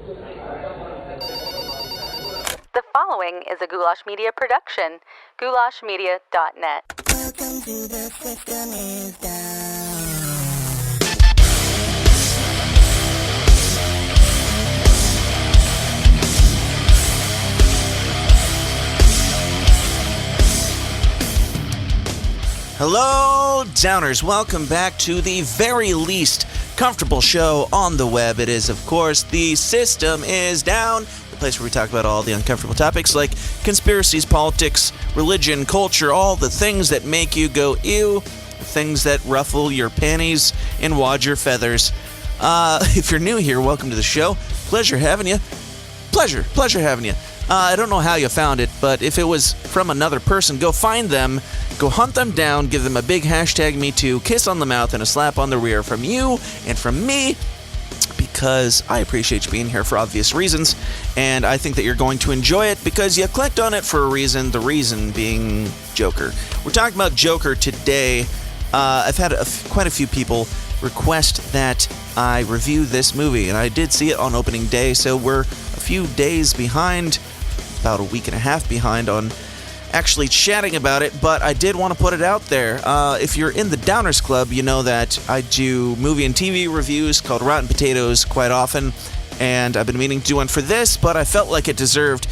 The following is a Goulash Media production. goulashmedia.net. Welcome to the System is Down. Hello, Downers. Welcome back to the very least comfortable show on the web. It is, of course, The System is Down, the place where we talk about all the uncomfortable topics like conspiracies, politics, religion, culture, all the things that make you go ew, things that ruffle your panties and wad your feathers. If you're new here, welcome to the show. Pleasure having you. Pleasure having you. I don't know how you found it, but if it was from another person, go find them, go hunt them down, give them a big hashtag #MeToo, kiss on the mouth, and a slap on the rear from you and from me, because I appreciate you being here for obvious reasons, and I think that you're going to enjoy it because you clicked on it for a reason, the reason being Joker. We're talking about Joker today. I've had quite a few people request that I review this movie, and I did see it on opening day, so we're a few days behind, about a week and a half behind on actually chatting about it, but I did want to put it out there. If you're in the Downers Club, you know that I do movie and TV reviews called Rotten Potatoes quite often, and I've been meaning to do one for this, but I felt like it deserved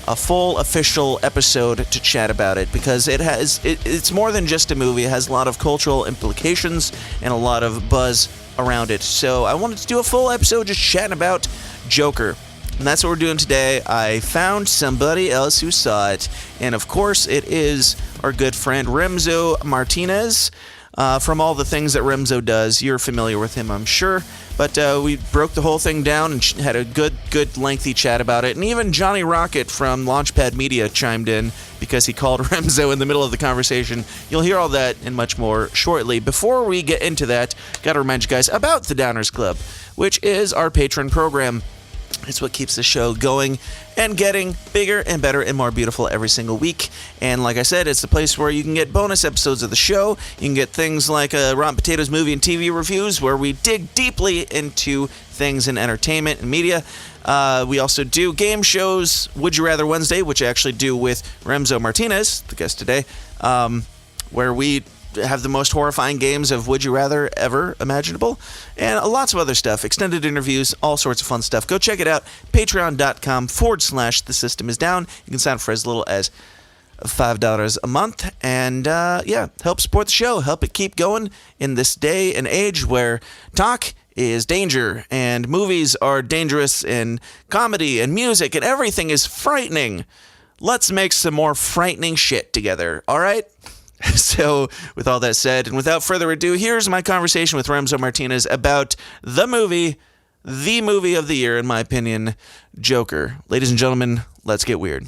a full official episode to chat about it, because it's more than just a movie. It has a lot of cultural implications and a lot of buzz around it, so I wanted to do a full episode just chatting about Joker. And that's what we're doing today. I found somebody else who saw it, and of course it is our good friend Remso Martinez. From all the things that Remso does, you're familiar with him, I'm sure. But we broke the whole thing down and had a good lengthy chat about it. And even Johnny Rocket from Launchpad Media chimed in because he called Remso in the middle of the conversation. You'll hear all that and much more shortly. Before we get into that, got to remind you guys about the Downers Club, which is our patron program. It's what keeps the show going and getting bigger and better and more beautiful every single week. And like I said, it's the place where you can get bonus episodes of the show. You can get things like Rotten Potatoes movie and TV reviews, where we dig deeply into things in entertainment and media. We also do game shows, Would You Rather Wednesday, which I actually do with Remso Martinez, the guest today, where we have the most horrifying games of Would You Rather ever imaginable, and lots of other stuff, extended interviews, all sorts of fun stuff. Go check it out, patreon.com/The System is Down. You can sign up for as little as $5 a month, and help support the show, help it keep going in this day and age where talk is danger, and movies are dangerous, and comedy and music and everything is frightening. Let's make some more frightening shit together, all right? So, with all that said, and without further ado, here's my conversation with Remso Martinez about the movie of the year, in my opinion, Joker. Ladies and gentlemen, let's get weird.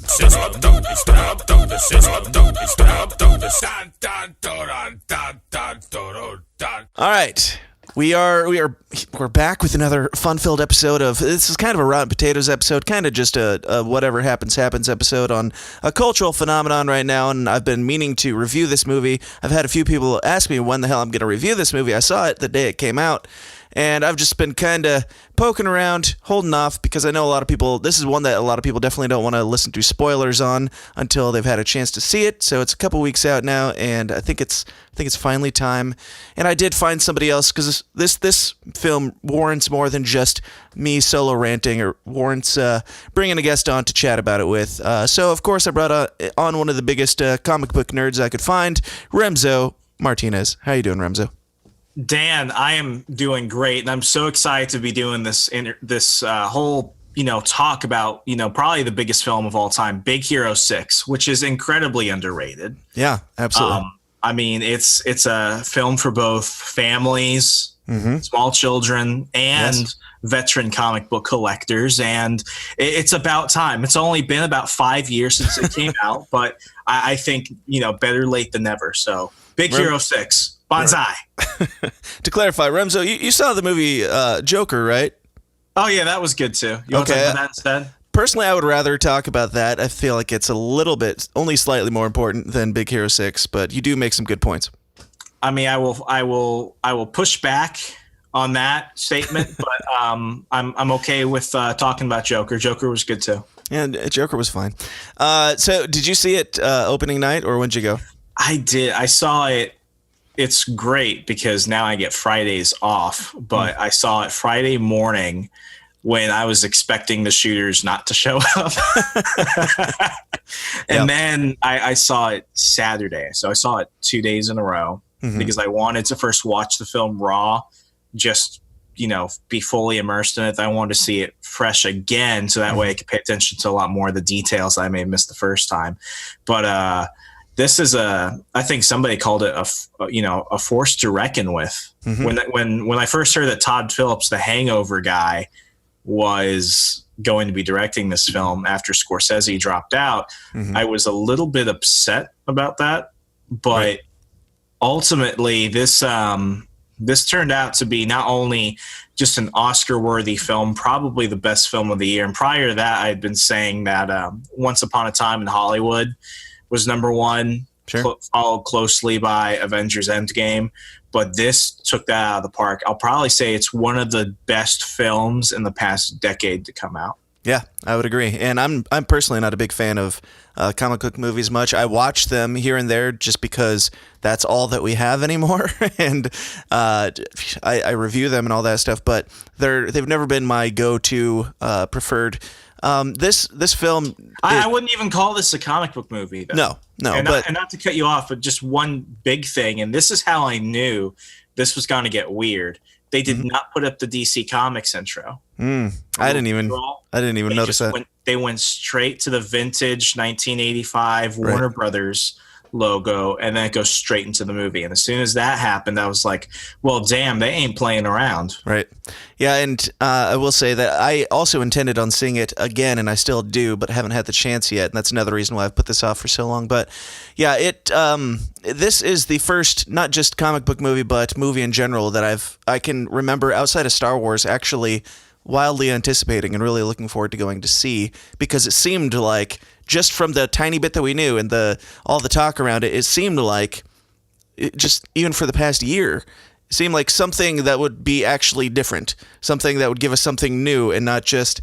All right. We're back with another fun-filled episode of, this is kind of a Rotten Potatoes episode, kind of just a whatever happens episode on a cultural phenomenon right now, and I've been meaning to review this movie. I've had a few people ask me when the hell I'm going to review this movie. I saw it the day it came out, and I've just been kind of poking around, holding off, because I know a lot of people, this is one that a lot of people definitely don't want to listen to spoilers on until they've had a chance to see it. So it's a couple weeks out now, and I think it's finally time. And I did find somebody else, because this film warrants more than just me solo ranting, or warrants bringing a guest on to chat about it with. So of course I brought on one of the biggest comic book nerds I could find, Remso Martinez. How you doing, Remso? Dan, I am doing great, and I'm so excited to be doing this whole talk about probably the biggest film of all time, Big Hero 6, which is incredibly underrated. Yeah, absolutely. I mean, it's a film for both families, small children, and veteran comic book collectors, and it's about time. It's only been about 5 years since it came out, but I think better late than never. So, Big Hero 6. Bonsai. To clarify, Remso, you saw the movie Joker, right? Oh, yeah, that was good, too. You want to talk about that instead? Personally, I would rather talk about that. I feel like it's a little bit, only slightly more important than Big Hero 6, but you do make some good points. I mean, I will push back on that statement, but I'm okay with talking about Joker. Joker was good too. Yeah, Joker was fine. So did you see it opening night, or when'd you go? I did. I saw it. It's great because now I get Fridays off, but I saw it Friday morning when I was expecting the shooters not to show up. And then I saw it Saturday. So I saw it 2 days in a row because I wanted to first watch the film raw, just, be fully immersed in it. I wanted to see it fresh again. So that way I could pay attention to a lot more of the details I may have missed the first time. But, this is I think somebody called it a force to reckon with. When I first heard that Todd Phillips, the Hangover guy, was going to be directing this film after Scorsese dropped out, I was a little bit upset about that. But ultimately, this turned out to be not only just an Oscar-worthy film, probably the best film of the year. And prior to that, I had been saying that Once Upon a Time in Hollywood was number one, followed closely by Avengers Endgame. But this took that out of the park. I'll probably say it's one of the best films in the past decade to come out. Yeah, I would agree. And I'm personally not a big fan of comic book movies much. I watch them here and there just because that's all that we have anymore. And I review them and all that stuff, but they've never been my go-to preferred. This film, I wouldn't even call this a comic book movie, though. No, and not to cut you off, but just one big thing, and this is how I knew this was going to get weird. They did not put up the DC Comics intro. I didn't even notice that. They went straight to the vintage 1985 Warner Brothers logo, and then it goes straight into the movie. And as soon as that happened, I was like, well, damn, they ain't playing around. Right. Yeah, and I will say that I also intended on seeing it again, and I still do, but haven't had the chance yet, and that's another reason why I've put this off for so long. But yeah, this is the first, not just comic book movie, but movie in general that I can remember outside of Star Wars actually wildly anticipating and really looking forward to going to see, because it seemed like, just from the tiny bit that we knew and all the talk around it, it seemed like, just even for the past year, it seemed like something that would be actually different, something that would give us something new and not just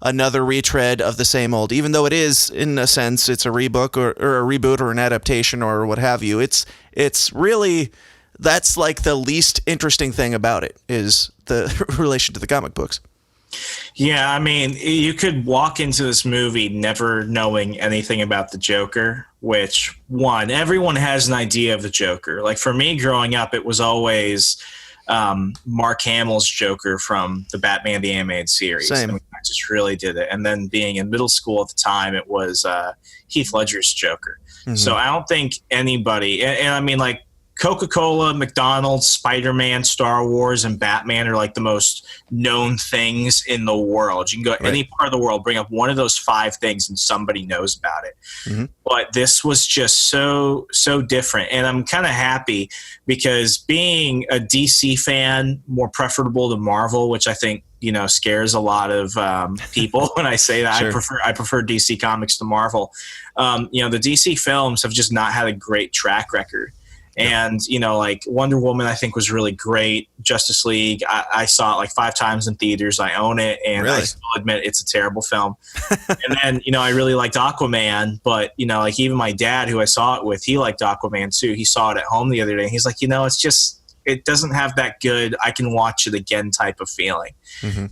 another retread of the same old. Even though it is, in a sense, it's a reboot or a reboot or an adaptation or what have you. It's really, that's like the least interesting thing about it, is the relation to the comic books. Yeah, I mean, you could walk into this movie never knowing anything about the Joker, which, one, everyone has an idea of the Joker. Like, for me growing up, it was always Mark Hamill's Joker from the Batman the Animated Series. Same. I mean, I just really did it. And then being in middle school at the time, it was Heath Ledger's Joker. So I don't think anybody, and I mean, like, Coca-Cola, McDonald's, Spider-Man, Star Wars, and Batman are like the most known things in the world. You can go any part of the world, bring up one of those 5 things, and somebody knows about it. But this was just so different. And I'm kind of happy because, being a DC fan, more preferable to Marvel, which I think, scares a lot of people when I say that. Sure. I prefer DC Comics to Marvel. The DC films have just not had a great track record. And, like Wonder Woman, I think, was really great. Justice League, I saw it like 5 times in theaters. I own it, and I still admit it's a terrible film. And then, I really liked Aquaman, but, like, even my dad, who I saw it with, he liked Aquaman too. He saw it at home the other day, and he's like, it's just, it doesn't have that good, I can watch it again type of feeling.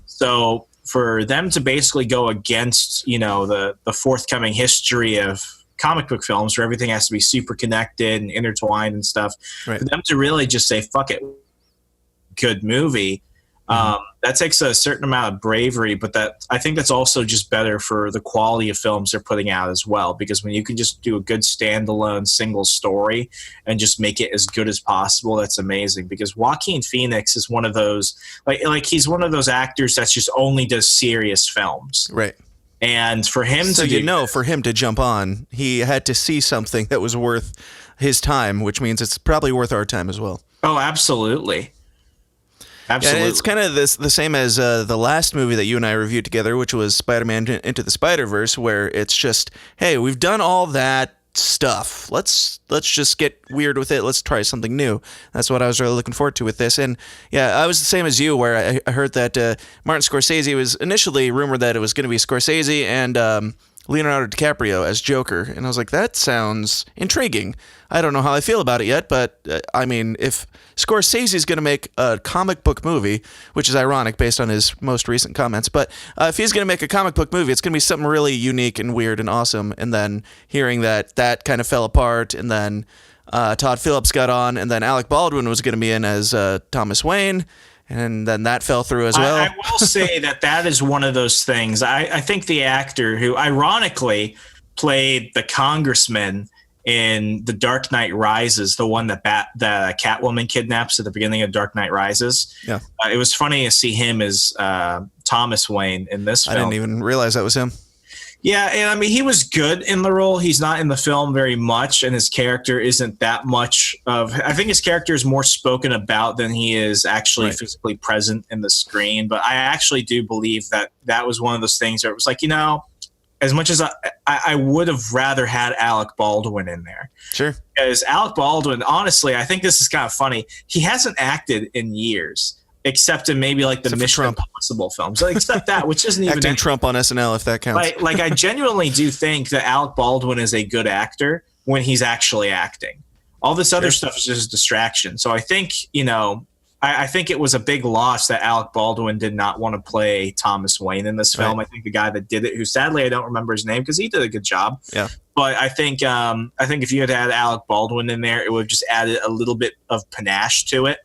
So for them to basically go against, the forthcoming history of comic book films where everything has to be super connected and intertwined and stuff, for them to really just say, fuck it, good movie, that takes a certain amount of bravery, but I think that's also just better for the quality of films they're putting out as well, because when you can just do a good standalone single story and just make it as good as possible, that's amazing. Because Joaquin Phoenix is one of those, like he's one of those actors that just only does serious films. Right. And for him for him to jump on, he had to see something that was worth his time, which means it's probably worth our time as well. Oh, absolutely. Absolutely. Yeah, it's kind of the same as the last movie that you and I reviewed together, which was Spider-Man Into the Spider-Verse, where it's just, hey, we've done all that stuff. Let's just get weird with it. Let's try something new. That's what I was really looking forward to with this. And yeah, I was the same as you, where I heard that Martin Scorsese was initially rumored that it was going to be Scorsese and Leonardo DiCaprio as Joker, and I was like, that sounds intriguing. I don't know how I feel about it yet, but I mean, if Scorsese's going to make a comic book movie, which is ironic based on his most recent comments, but if he's going to make a comic book movie, it's going to be something really unique and weird and awesome. And then hearing that kind of fell apart, and then Todd Phillips got on, and then Alec Baldwin was going to be in as Thomas Wayne, and then that fell through as well. I will say that is one of those things. I think the actor who ironically played the congressman in The Dark Knight Rises, the one that the Catwoman kidnaps at the beginning of Dark Knight Rises. Yeah, it was funny to see him as Thomas Wayne in this film. I didn't even realize that was him. Yeah, and I mean, he was good in the role. He's not in the film very much, and his character isn't that much of... I think his character is more spoken about than he is actually physically present in the screen. But I actually do believe that was one of those things where it was like, as much as I would have rather had Alec Baldwin in there. Sure. Because Alec Baldwin, honestly, I think this is kind of funny. He hasn't acted in years. Except in maybe like the Mission Impossible films, except that, which isn't even acting Trump on SNL, if that counts. Like I genuinely do think that Alec Baldwin is a good actor when he's actually acting. All this other stuff is just a distraction. So I think I think it was a big loss that Alec Baldwin did not want to play Thomas Wayne in this film. Right. I think the guy that did it, who sadly I don't remember his name because he did a good job. Yeah. But I think if you had had Alec Baldwin in there, it would have just added a little bit of panache to it.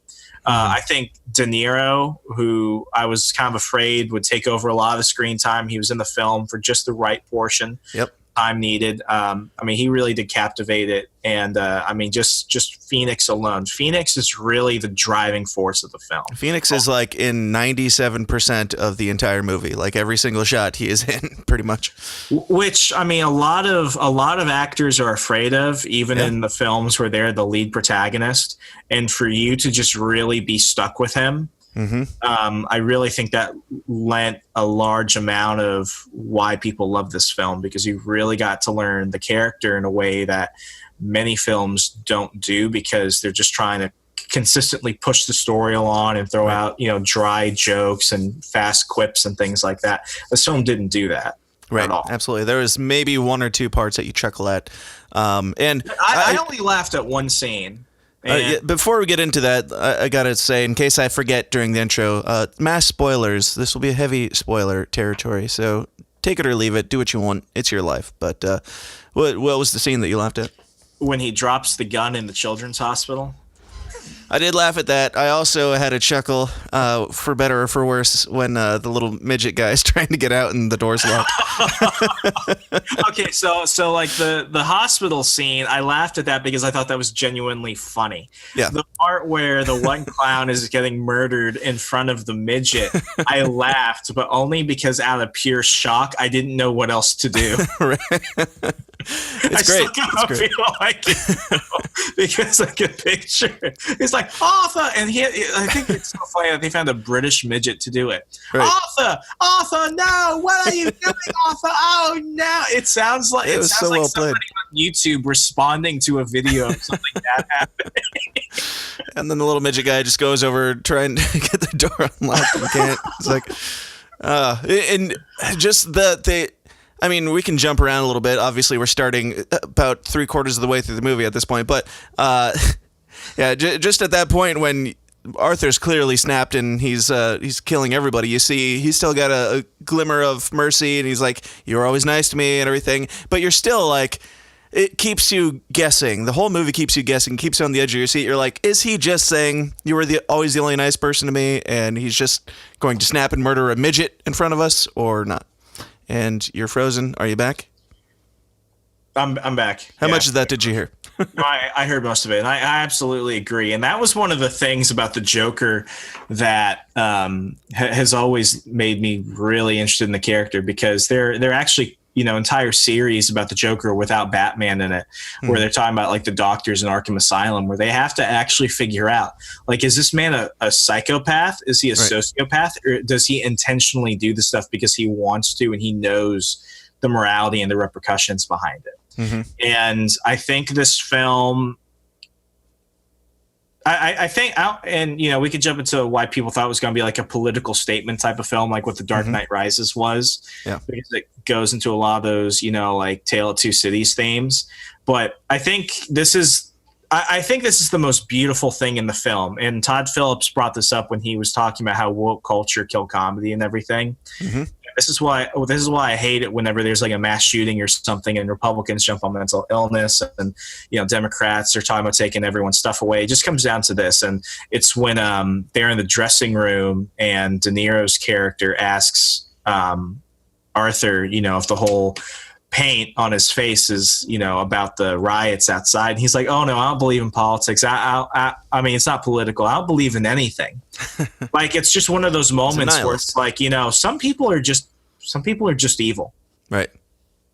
I think De Niro, who I was kind of afraid would take over a lot of the screen time, he was in the film for just the right portion. Yep. Time needed. I mean, he really did captivate it. And I mean, just Phoenix alone. Phoenix is really the driving force of the film. Phoenix is like in 97% of the entire movie. Like every single shot he is in, pretty much. Which, I mean, a lot of actors are afraid of, even in the films where they're the lead protagonist. And for you to just really be stuck with him, I really think that lent a large amount of why people love this film, because you really got to learn the character in a way that many films don't do, because they're just trying to consistently push the story along and throw out, dry jokes and fast quips and things like that. This film didn't do that. Right, at all. Absolutely. There was maybe one or two parts that you chuckle at. And I only laughed at one scene. Before we get into that, I gotta say, in case I forget during the intro, mass spoilers. This will be a heavy spoiler territory, so take it or leave it. Do what you want. It's your life. But what was the scene that you laughed at? When he drops the gun in the children's hospital. I did laugh at that. I also had a chuckle, for better or for worse, when the little midget guy is trying to get out and the door's locked. Okay, so like the hospital scene, I laughed at that because I thought that was genuinely funny. Yeah. The part where the one clown is getting murdered in front of the midget, I laughed, but only because out of pure shock, I didn't know what else to do. Right. It's great. I still feel like it, because I can picture it. It's like, Arthur, and I think it's so funny that they found a British midget to do it. Right. Arthur, no, what are you doing, Arthur? Oh no! It sounds like so like well somebody played. on YouTube responding to a video of something that happening. And then the little midget guy just goes over trying to get the door unlocked and can't. It's like, and just I mean, we can jump around a little bit. Obviously, we're starting about 3/4 of the way through the movie at this point. But yeah, just at that point when Arthur's clearly snapped and he's killing everybody, you see he's still got a glimmer of mercy, and he's like, "You're always nice to me," and everything. But you're still like, it keeps you guessing. The whole movie keeps you guessing, keeps you on the edge of your seat. You're like, is he just saying you were always the only nice person to me, and he's just going to snap and murder a midget in front of us, or not? And you're frozen. Are you back? I'm back. How much of that did you hear? I heard most of it, and I absolutely agree. And that was one of the things about the Joker that has always made me really interested in the character, because they're actually, entire series about the Joker without Batman in it, where they're talking about like the doctors in Arkham Asylum, where they have to actually figure out, like, is this man a psychopath? Is he a sociopath? Or does he intentionally do the stuff because he wants to and he knows the morality and the repercussions behind it? And I think this film, I think, and we could jump into why people thought it was going to be like a political statement type of film, like what The Dark Knight Rises was, because it goes into a lot of those, like Tale of Two Cities themes. But I think this is the most beautiful thing in the film. And Todd Phillips brought this up when he was talking about how woke culture killed comedy and everything. This is why I hate it whenever there's like a mass shooting or something and Republicans jump on mental illness and Democrats are talking about taking everyone's stuff away. It just comes down to this, and it's when they're in the dressing room and De Niro's character asks Arthur, if the whole paint on his face is about the riots outside. And he's like, "Oh no, I don't believe in politics. I mean, it's not political. I don't believe in anything." Like, it's just one of those moments where it's like, some people are just evil, right?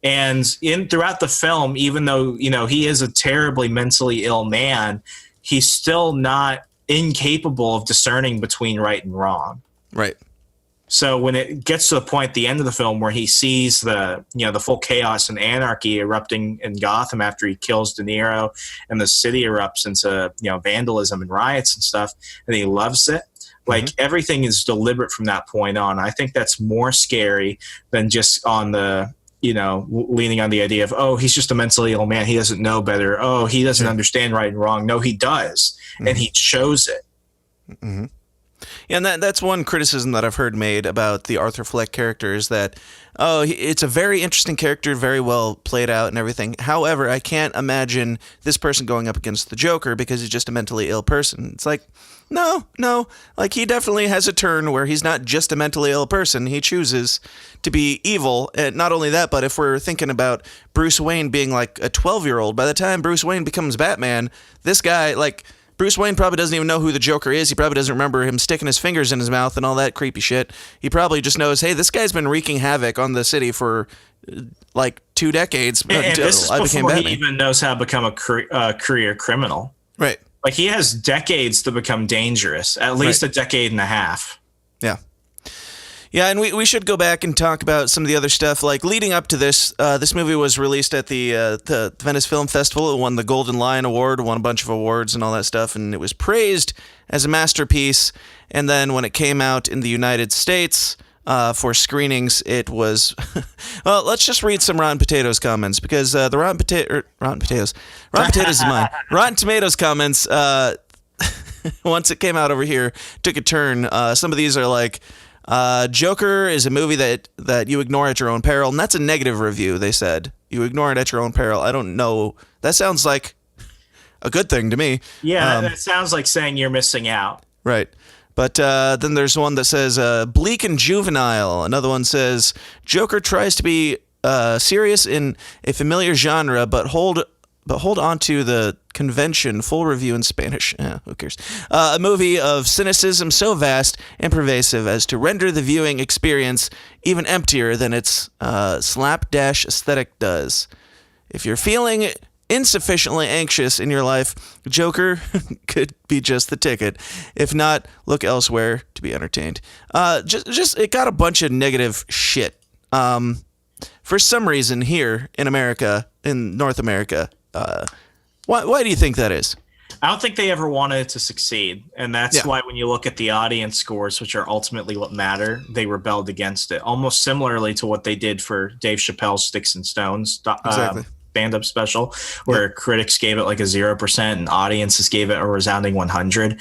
And throughout the film, even though he is a terribly mentally ill man, he's still not incapable of discerning between right and wrong, right? So when it gets to the point at the end of the film where he sees the full chaos and anarchy erupting in Gotham after he kills De Niro, and the city erupts into vandalism and riots and stuff, and he loves it. Like, everything is deliberate from that point on. I think that's more scary than just on the leaning on the idea of, oh, he's just a mentally ill man, he doesn't know better, oh, he doesn't understand right and wrong. No, he does, and he chose it. Yeah, and that's one criticism that I've heard made about the Arthur Fleck character is that, it's a very interesting character, very well played out and everything. However, I can't imagine this person going up against the Joker because he's just a mentally ill person. It's like, no. Like, he definitely has a turn where he's not just a mentally ill person. He chooses to be evil. And not only that, but if we're thinking about Bruce Wayne being like a 12-year-old, by the time Bruce Wayne becomes Batman, this guy, like, Bruce Wayne probably doesn't even know who the Joker is. He probably doesn't remember him sticking his fingers in his mouth and all that creepy shit. He probably just knows, hey, this guy's been wreaking havoc on the city for like 2 decades and this is I became before Batman. He even knows how to become a career criminal. Right. Like, he has decades to become dangerous, at least a decade and a half. Yeah. Yeah, and we should go back and talk about some of the other stuff. Like, leading up to this, this movie was released at the Venice Film Festival. It won the Golden Lion Award, won a bunch of awards and all that stuff, and it was praised as a masterpiece. And then when it came out in the United States for screenings, it was... well, let's just read some Rotten Potatoes comments, because the Rotten Potatoes is mine. Rotten Tomatoes comments, once it came out over here, took a turn. Some of these are like... Joker is a movie that you ignore at your own peril, and that's a negative review, they said. You ignore it at your own peril. I don't know. That sounds like a good thing to me. Yeah, that sounds like saying you're missing out. Right. But then there's one that says bleak and juvenile. Another one says Joker tries to be serious in a familiar genre, but hold on to the convention. Full review in Spanish. Who cares? A movie of cynicism so vast and pervasive as to render the viewing experience even emptier than its slapdash aesthetic does. If you're feeling insufficiently anxious in your life, Joker could be just the ticket. If not, look elsewhere to be entertained. Just it got a bunch of negative shit. For some reason here in America, in North America. Why do you think that is? I don't think they ever wanted it to succeed. And that's why when you look at the audience scores, which are ultimately what matter, they rebelled against it. Almost similarly to what they did for Dave Chappelle's Sticks and Stones exactly. stand-up special, where critics gave it like a 0% and audiences gave it a resounding 100.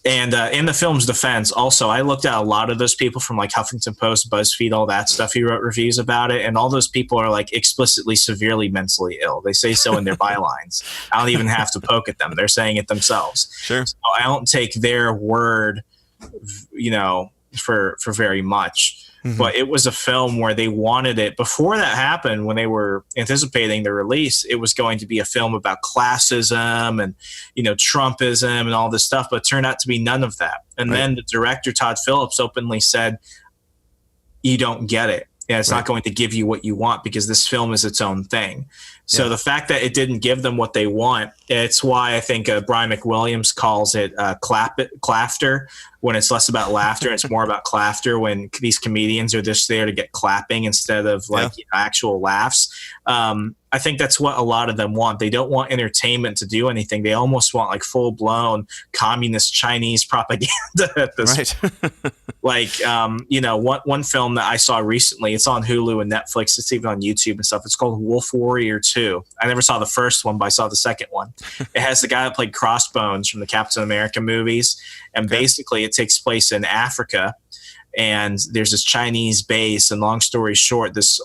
And in the film's defense, also, I looked at a lot of those people from like Huffington Post, BuzzFeed, all that stuff. He wrote reviews about it, and all those people are like explicitly severely mentally ill. They say so in their bylines. I don't even have to poke at them. They're saying it themselves. Sure. So I don't take their word, for very much. Mm-hmm. But it was a film where they wanted it. Before that happened, when they were anticipating the release, it was going to be a film about classism and, Trumpism and all this stuff, but it turned out to be none of that. And then the director, Todd Phillips, openly said, you don't get it. And it's not going to give you what you want because this film is its own thing. So the fact that it didn't give them what they want, it's why I think Brian McWilliams calls it clafter, when it's less about laughter, it's more about clafter, when these comedians are just there to get clapping instead of actual laughs. I think that's what a lot of them want. They don't want entertainment to do anything. They almost want like full blown communist Chinese propaganda at this point. Like, one film that I saw recently, it's on Hulu and Netflix. It's even on YouTube and stuff. It's called Wolf Warrior 2. I never saw the first one, but I saw the second one. It has the guy that played Crossbones from the Captain America movies. And basically it takes place in Africa. And there's this Chinese base, and long story short, this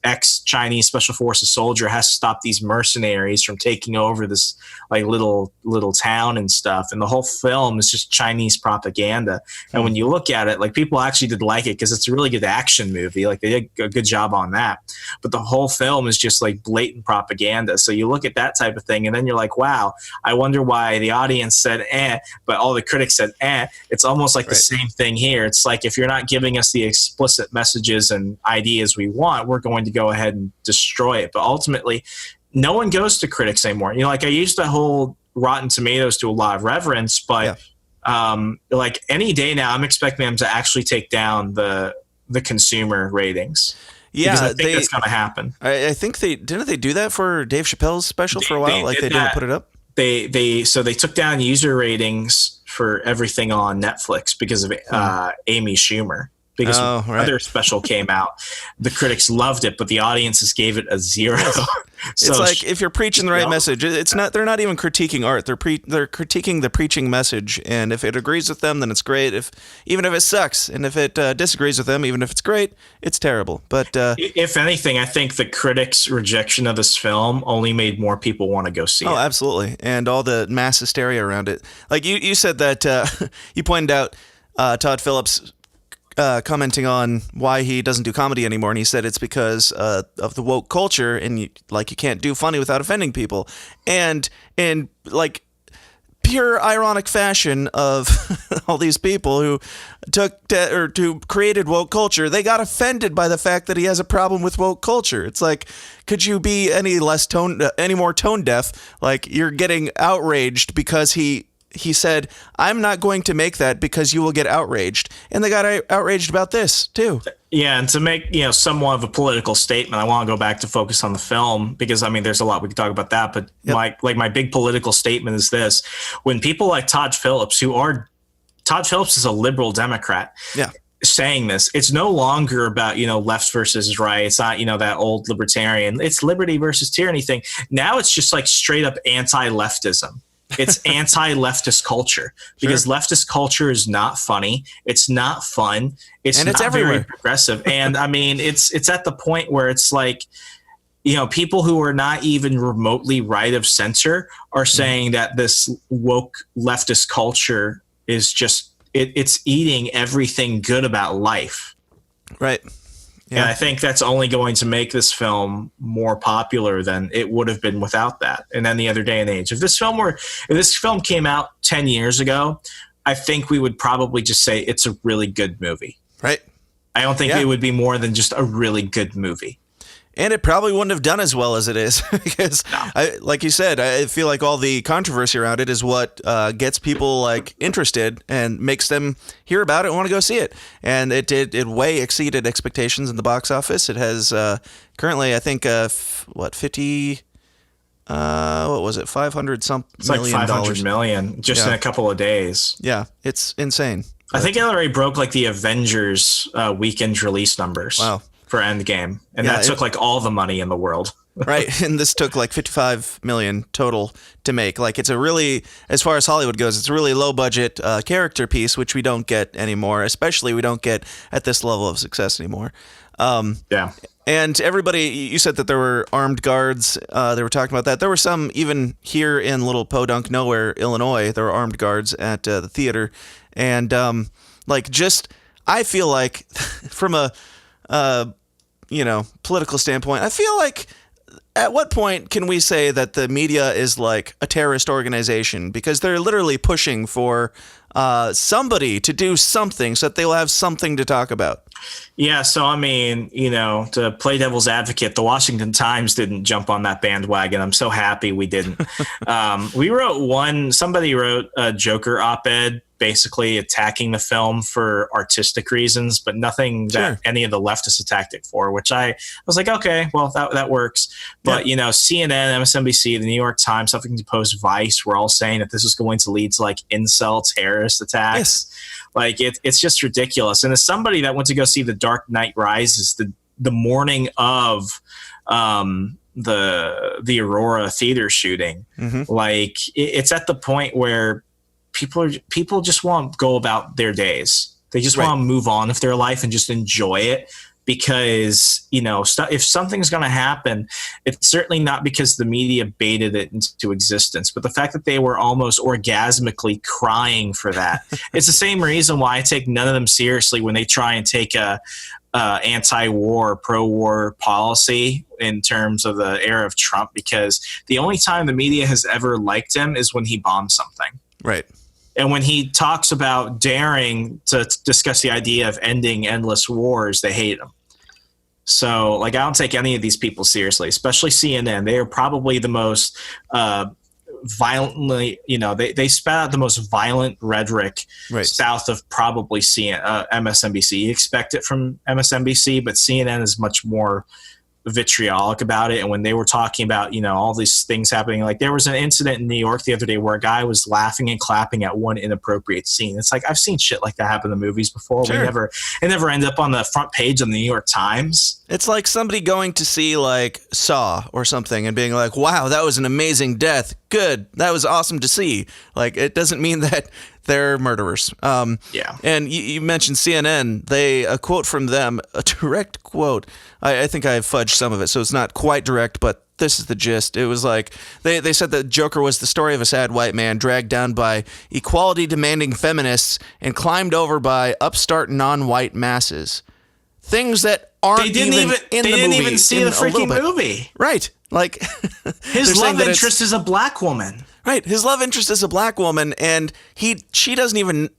ex-Chinese special forces soldier has to stop these mercenaries from taking over this like little town and stuff. And the whole film is just Chinese propaganda. And when you look at it, like, people actually did like it because it's a really good action movie. Like, they did a good job on that. But the whole film is just like blatant propaganda. So you look at that type of thing, and then you're like, wow, I wonder why the audience said but all the critics said It's almost like the same thing here. It's like, if you're not giving us the explicit messages and ideas we want, we're going to go ahead and destroy it. But ultimately, no one goes to critics anymore. Like, I used to hold Rotten Tomatoes to a lot of reverence, but like, any day now, I'm expecting them to actually take down the consumer ratings. Yeah, because I think that's going to happen. I think didn't they do that for Dave Chappelle's special for a while? They didn't put it up. They took down user ratings for everything on Netflix because of Amy Schumer. Because another special came out, the critics loved it, but the audiences gave it a 0. So it's like, if you're preaching the right message, it's not. They're not even critiquing art. They're critiquing the preaching message, and if it agrees with them, then it's great. Even if it sucks, and if it disagrees with them, even if it's great, it's terrible. But if anything, I think the critics' rejection of this film only made more people want to go see it. Oh, absolutely, and all the mass hysteria around it. Like you said that you pointed out Todd Phillips commenting on why he doesn't do comedy anymore, and he said it's because of the woke culture, and you can't do funny without offending people. And in like pure ironic fashion of all these people who created woke culture, they got offended by the fact that he has a problem with woke culture. It's like, could you be any more tone deaf? Like, you're getting outraged because he said, I'm not going to make that because you will get outraged. And they got outraged about this, too. Yeah, and to make somewhat of a political statement, I want to go back to focus on the film because, I mean, there's a lot we could talk about that. But my big political statement is this. When people like Todd Phillips is a liberal Democrat. Yeah. Saying this, it's no longer about left versus right. It's not that old libertarian. It's liberty versus tyranny thing. Now it's just like straight up anti-leftism. It's anti-leftist culture because leftist culture is not funny. It's not fun. It's not very progressive. And I mean, it's at the point where it's like, people who are not even remotely right of center are saying that this woke leftist culture is just, it's eating everything good about life. Right. Yeah. And I think that's only going to make this film more popular than it would have been without that in any other day and age. If this film came out 10 years ago, I think we would probably just say it's a really good movie. Right. I don't think it would be more than just a really good movie. And it probably wouldn't have done as well as it is because, like you said, I feel like all the controversy around it is what gets people interested and makes them hear about it and want to go see it. And it way exceeded expectations in the box office. It has currently, I think, 50. What was it? 500 some it's million like $500 dollars. million just in a couple of days. Yeah, it's insane. I think it already broke the Avengers weekend release numbers. Wow. For Endgame, and that took all the money in the world. Right, and this took 55 million total to make. It's a really, as far as Hollywood goes, it's a really low budget character piece, which we don't get anymore. Especially we don't get at this level of success anymore. Yeah. And everybody, you said that there were armed guards. They were talking about that. There were some even here in little Podunk Nowhere, Illinois. There were armed guards at the theater, and I feel like from a political standpoint, I feel like at what point can we say that the media is like a terrorist organization? Because they're literally pushing for somebody to do something so that they'll have something to talk about. Yeah, so I mean, to play devil's advocate, the Washington Times didn't jump on that bandwagon. I'm so happy we didn't. Somebody wrote a Joker op-ed basically attacking the film for artistic reasons, but nothing that any of the leftists attacked it for, which I was like, okay, well, that works. But, CNN, MSNBC, the New York Times, Huffington Post, Vice were all saying that this was going to lead to like incel terrorist attacks. Yes. Like it's just ridiculous. And as somebody that went to go see The Dark Knight Rises the morning of the Aurora theater shooting, like it's at the point where people just want to go about their days. They just want to move on with their life and just enjoy it. Because, if something's going to happen, it's certainly not because the media baited it into existence, but the fact that they were almost orgasmically crying for that. It's the same reason why I take none of them seriously when they try and take a anti-war, pro-war policy in terms of the era of Trump, because the only time the media has ever liked him is when he bombed something. Right. And when he talks about daring to discuss the idea of ending endless wars, they hate him. So, like, I don't take any of these people seriously, especially CNN. They are probably the most violently, they spat out the most violent rhetoric south of probably MSNBC. You expect it from MSNBC, but CNN is much more vitriolic about it. And when they were talking about all these things happening, like there was an incident in New York the other day where a guy was laughing and clapping at one inappropriate scene. It's like, I've seen shit like that happen in movies before. It never ended up on the front page of the New York Times. It's like somebody going to see like Saw or something and being like, wow, that was an amazing death. Good. That was awesome to see. Like, it doesn't mean that they're murderers. Yeah. And you mentioned CNN. A quote from them, a direct quote. I think I fudged some of it, so it's not quite direct, but this is the gist. It was like, they said that Joker was the story of a sad white man dragged down by equality-demanding feminists and climbed over by upstart non-white masses. Things that aren't in the movie. They didn't even see the freaking movie. Right. Like, his love interest is a black woman. Right. His love interest is a black woman, and she doesn't even.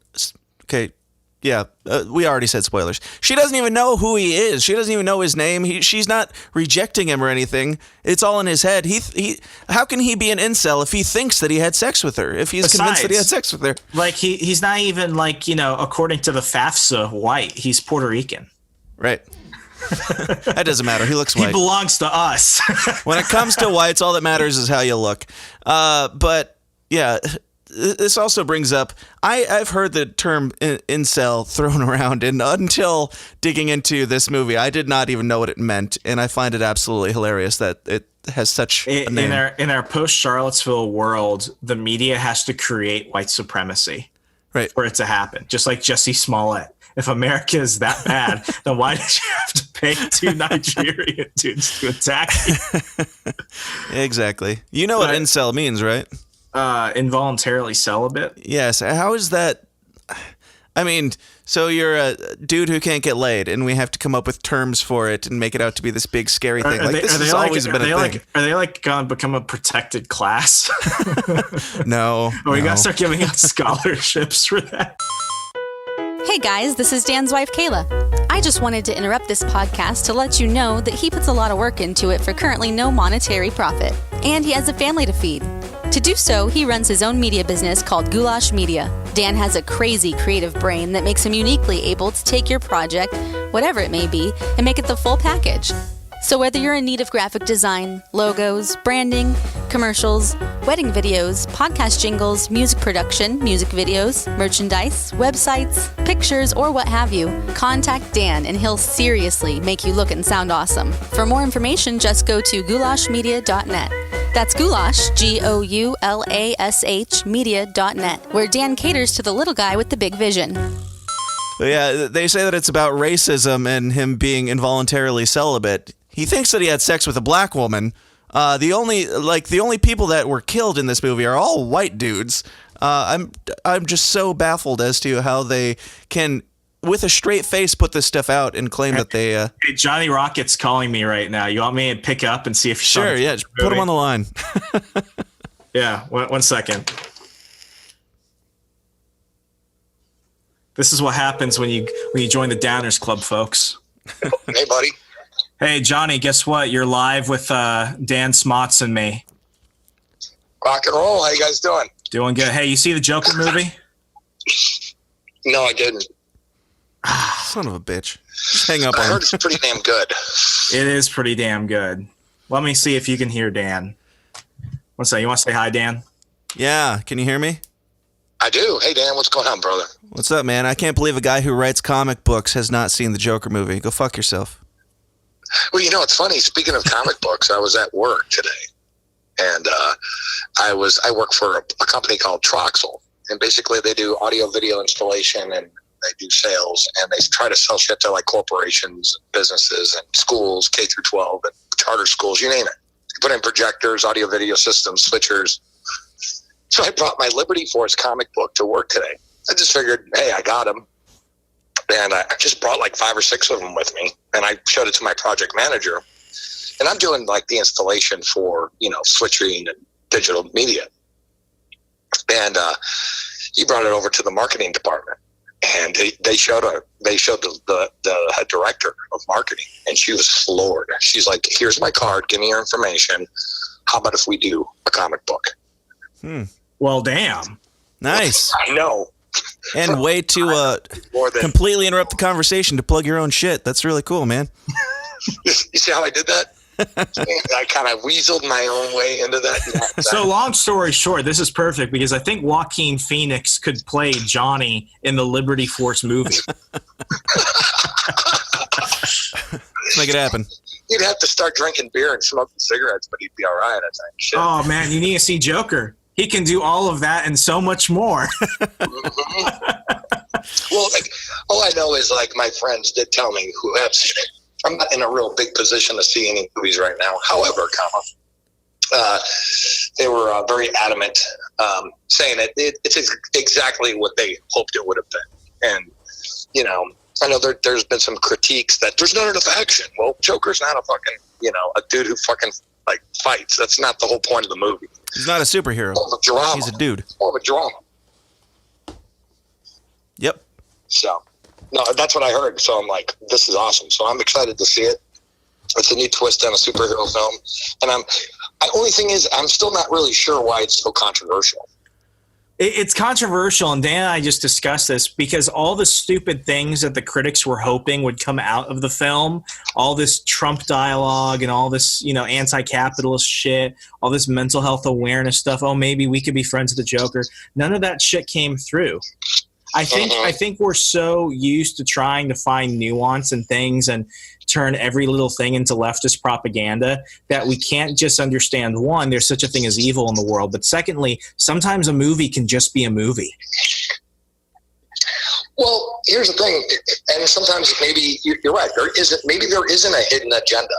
Okay. Yeah. We already said spoilers. She doesn't even know who he is. She doesn't even know his name. She's not rejecting him or anything. It's all in his head. How can he be an incel if he thinks that he had sex with her? If he's convinced that he had sex with her? Like, he's not even like, according to the FAFSA, white. He's Puerto Rican. Right. That doesn't matter. He looks white. He belongs to us. When it comes to whites, all that matters is how you look. But yeah, this also brings up, I've heard the term incel thrown around, and until digging into this movie, I did not even know what it meant, and I find it absolutely hilarious that it has such a name. In our post-Charlottesville world, the media has to create white supremacy for it to happen, just like Jussie Smollett. If America is that bad, then why did you have to pay 2 Nigerian dudes to attack you? Exactly. You know what incel means, right? Involuntarily celibate. Yes. How is that? I mean, so you're a dude who can't get laid, and we have to come up with terms for it and make it out to be this big scary thing. This has always been a thing. Are they like going to become a protected class? No. We got to start giving out scholarships for that. Hey guys, this is Dan's wife, Kayla. I just wanted to interrupt this podcast to let you know that he puts a lot of work into it for currently no monetary profit. And he has a family to feed. To do so, he runs his own media business called Goulash Media. Dan has a crazy creative brain that makes him uniquely able to take your project, whatever it may be, and make it the full package. So whether you're in need of graphic design, logos, branding, commercials, wedding videos, podcast jingles, music production, music videos, merchandise, websites, pictures, or what have you, contact Dan and he'll seriously make you look and sound awesome. For more information, just go to goulashmedia.net. That's goulash, Goulash, media.net, where Dan caters to the little guy with the big vision. But yeah, they say that it's about racism and him being involuntarily celibate. He thinks that he had sex with a black woman. The only people that were killed in this movie are all white dudes. I'm just so baffled as to how they can with a straight face put this stuff out and claim that they... Hey, Johnny Rocket's calling me right now. You want me to pick up and see if... Sure, yeah. Just put him on the line. Yeah, one second. This is what happens when you join the Downers Club, folks. Hey, buddy. Hey, Johnny, guess what? You're live with Dan Smots and me. Rock and roll. How you guys doing? Doing good. Hey, you see the Joker movie? No, I didn't. Son of a bitch. Just hang up I on him. heard it's pretty damn good. It is pretty damn good. Let me see if you can hear Dan. What's that? You want to say hi, Dan? Yeah, can you hear me? I do. Hey, Dan, what's going on, brother? What's up, man? I can't believe a guy who writes comic books has not seen the Joker movie. Go fuck yourself. Well, it's funny. Speaking of comic books, I was at work today, and I work for a company called Troxel, and basically they do audio video installation and they do sales, and they try to sell shit to like corporations, businesses, and schools, K through 12, and charter schools, you name it. Put in projectors, audio video systems, switchers. So I brought my Liberty Force comic book to work today. I just figured, hey, I got them. And I just brought like 5 or 6 of them with me. And I showed it to my project manager. And I'm doing like the installation for, switching and digital media. And he brought it over to the marketing department. And they showed the head director of marketing. And she was floored. She's like, here's my card. Give me your information. How about if we do a comic book? Well, damn. Nice. I know. And way to completely interrupt the conversation to plug your own shit. That's really cool, man. You see how I did that? I kind of weaseled my own way into that. Yeah, So long story short, this is perfect because I think Joaquin Phoenix could play Johnny in the Liberty Force movie. Let's make it happen. He'd have to start drinking beer and smoking cigarettes, but he'd be all right, I think. Shit. Oh, man, you need to see Joker. He can do all of that and so much more. Well, all I know is my friends did tell me who have seen it. I'm not in a real big position to see any movies right now. However, they were very adamant, saying it's exactly what they hoped it would have been. And, I know there's been some critiques that there's not enough action. Well, Joker's not a fucking, a dude who fucking fights. That's not the whole point of the movie. He's not a superhero. More of a drama. He's a dude. It's more of a drama. Yep. So, no, that's what I heard. So I'm like, this is awesome. So I'm excited to see it. It's a new twist on a superhero film. And only thing is, I'm still not really sure why it's so controversial. It's controversial, and Dan and I just discussed this because all the stupid things that the critics were hoping would come out of the film, all this Trump dialogue and all this, anti-capitalist shit, all this mental health awareness stuff, oh, maybe we could be friends with the Joker. None of that shit came through. I think we're so used to trying to find nuance in things and turn every little thing into leftist propaganda that we can't just understand, one, there's such a thing as evil in the world, but secondly, sometimes a movie can just be a movie. Well, here's the thing, and sometimes maybe you're right. Maybe there isn't a hidden agenda.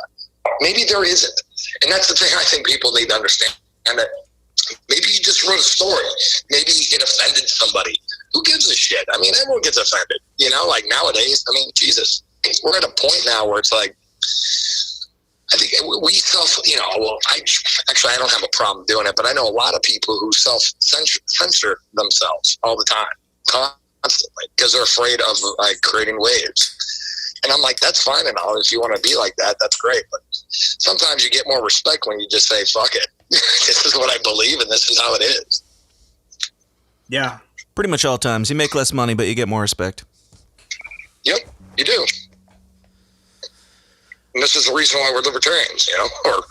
Maybe there isn't, and that's the thing I think people need to understand. And that maybe you just wrote a story. Maybe it offended somebody. Who gives a shit? I mean, everyone gets offended. Nowadays, Jesus, we're at a point now where it's like, I think we I don't have a problem doing it, but I know a lot of people who self-censor themselves all the time, constantly, because they're afraid of creating waves. And I'm like, that's fine and all. If you want to be like that, that's great. But sometimes you get more respect when you just say, fuck it. This is what I believe, and this is how it is. Yeah. Pretty much all times. You make less money, but you get more respect. Yep, you do. And this is the reason why we're libertarians, or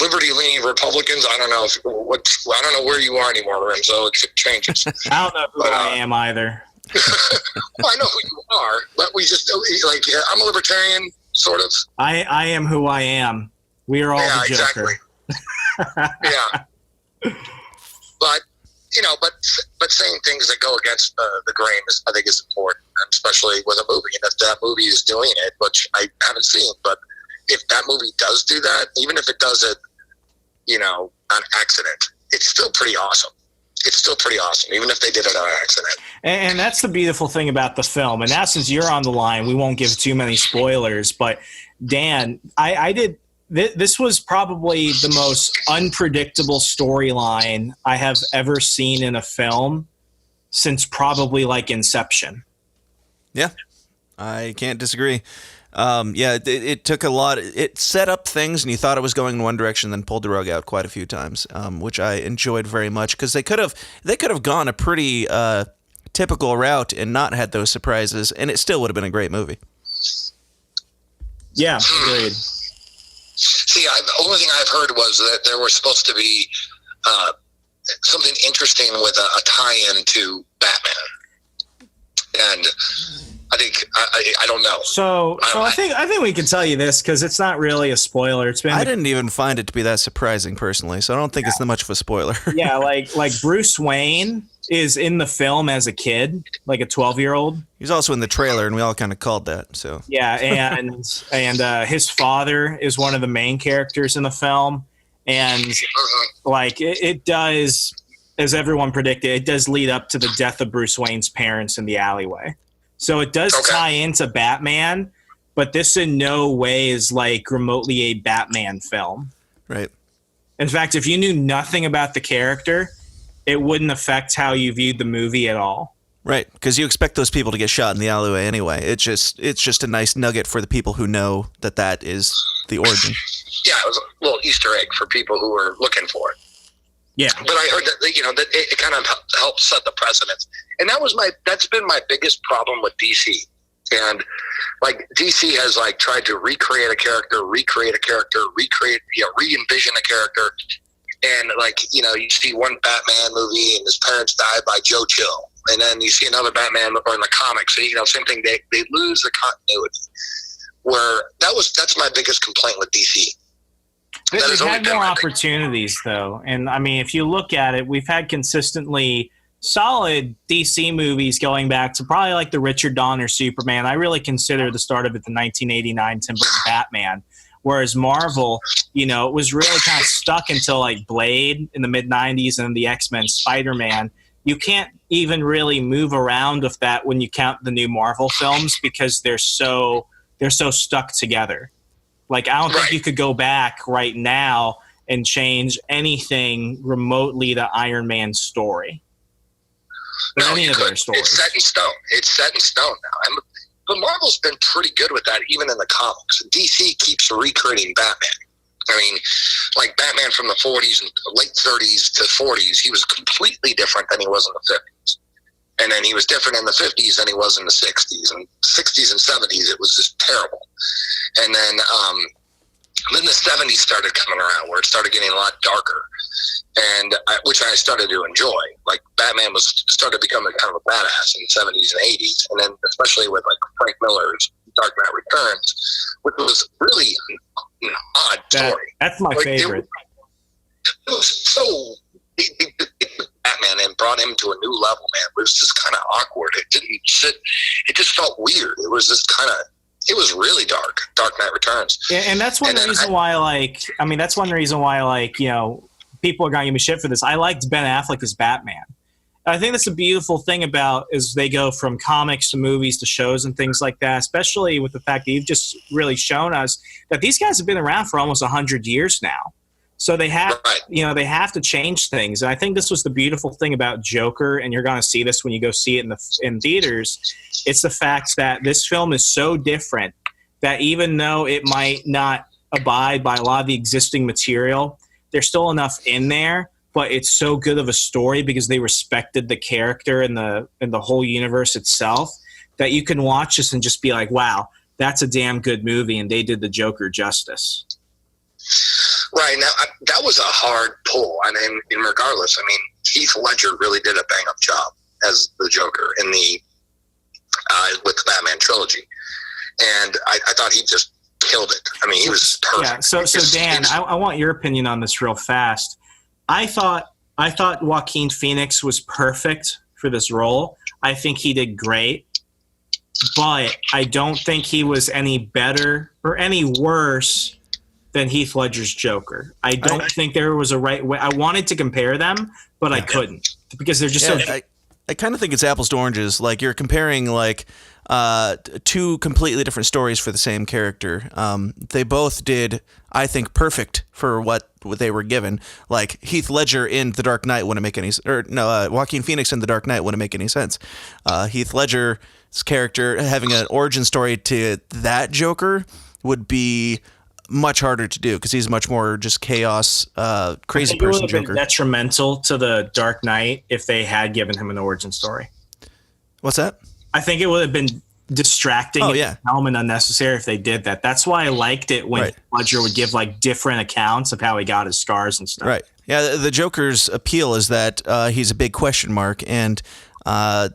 liberty-leaning Republicans. I don't know I don't know where you are anymore, Remso. It changes. I don't know who I am either. Well, I know who you are, but we just I'm a libertarian, sort of. I am who I am. We are all the Joker. Exactly. Yeah. But saying things that go against the grain I think is important, especially with a movie. And if that movie is doing it, which I haven't seen, but if that movie does do that, even if it does it, on accident, it's still pretty awesome. it's still pretty awesome, even if they did it on accident. And that's the beautiful thing about the film. And now, since you're on the line, we won't give too many spoilers. But Dan, this was probably the most unpredictable storyline I have ever seen in a film since probably like Inception. Yeah, I can't disagree. It took a lot. It set up things, and you thought it was going in one direction, then pulled the rug out quite a few times, which I enjoyed very much because they could have gone a pretty typical route and not had those surprises, and it still would have been a great movie. Yeah, agreed. See, the only thing I've heard was that there was supposed to be something interesting with a tie-in to Batman, and I think I don't know. So I think we can tell you this because it's not really a spoiler. I didn't even find it to be that surprising personally, so I don't think it's that much of a spoiler. Yeah, like Bruce Wayne is in the film as a kid, like a 12-year-old. He's also in the trailer, and we all kind of called that. So yeah, and his father is one of the main characters in the film, and like it does, as everyone predicted, it does lead up to the death of Bruce Wayne's parents in the alleyway. So it does tie into Batman, but this in no way is like remotely a Batman film. Right. In fact, if you knew nothing about the character, it wouldn't affect how you viewed the movie at all. Right, because you expect those people to get shot in the alleyway anyway. It's just a nice nugget for the people who know that is the origin. Yeah, it was a little Easter egg for people who were looking for it. Yeah, but I heard that that it kind of helped set the precedence, and that's been my biggest problem with DC. And like DC has like tried to recreate a character, re-envision a character, and like you see one Batman movie and his parents died by Joe Chill, and then you see another Batman or in the comics, and same thing. They lose the continuity. That's my biggest complaint with DC. They've had more opportunities, though. And, I mean, if you look at it, we've had consistently solid DC movies going back to probably like the Richard Donner Superman. I really consider the start of it the 1989 Tim Burton Batman. Whereas Marvel, it was really kind of stuck until like Blade in the mid-90s and then the X-Men Spider-Man. You can't even really move around with that when you count the new Marvel films because they're so stuck together. Like, I don't think you could go back right now and change anything remotely to Iron Man's story. No, you could. It's set in stone. It's set in stone now. But Marvel's been pretty good with that, even in the comics. DC keeps recreating Batman. I mean, like Batman from the 40s and late 30s to 40s, he was completely different than he was in the 50s. And then he was different in the 50s than he was in the 60s. And 60s and 70s, it was just terrible. And then the 70s started coming around where it started getting a lot darker, and which I started to enjoy. Like Batman started becoming kind of a badass in the 70s and 80s, and then especially with like Frank Miller's Dark Knight Returns, which was really an odd story. That's my favorite. It was so Batman and brought him to a new level, man. It was just kind of awkward. It didn't sit. It just felt weird. It was just kind of. It was really dark. Dark Knight Returns. Yeah, and that's one reason why, people are going to give me shit for this. I liked Ben Affleck as Batman. I think that's a beautiful thing about as they go from comics to movies to shows and things like that, especially with the fact that you've just really shown us that these guys have been around for almost 100 years now. So they have, they have to change things. And I think this was the beautiful thing about Joker, and you're going to see this when you go see it in theaters. It's the fact that this film is so different that even though it might not abide by a lot of the existing material, there's still enough in there. But it's so good of a story because they respected the character and the whole universe itself that you can watch this and just be like, wow, that's a damn good movie, and they did the Joker justice. Right. Now, that was a hard pull. I mean, regardless, I mean, Heath Ledger really did a bang-up job as the Joker in with the Batman trilogy. And I thought he just killed it. I mean, he was perfect. Yeah, so Dan, I want your opinion on this real fast. I thought Joaquin Phoenix was perfect for this role. I think he did great. But I don't think he was any better or any worse than Heath Ledger's Joker. I don't think there was a right way. I wanted to compare them, but I couldn't because they're just so. I kind of think it's apples to oranges. Like you're comparing like two completely different stories for the same character. They both did, I think, perfect for what they were given. Like Heath Ledger in The Dark Knight wouldn't make any, Joaquin Phoenix in The Dark Knight wouldn't make any sense. Heath Ledger's character having an origin story to that Joker would be much harder to do because he's much more just chaos, crazy person Joker. It would have been detrimental to The Dark Knight if they had given him an origin story. What's that? I think it would have been distracting and unnecessary if they did that. That's why I liked it when Ledger would give like different accounts of how he got his scars and stuff. Right. Yeah, the Joker's appeal is that he's a big question mark, and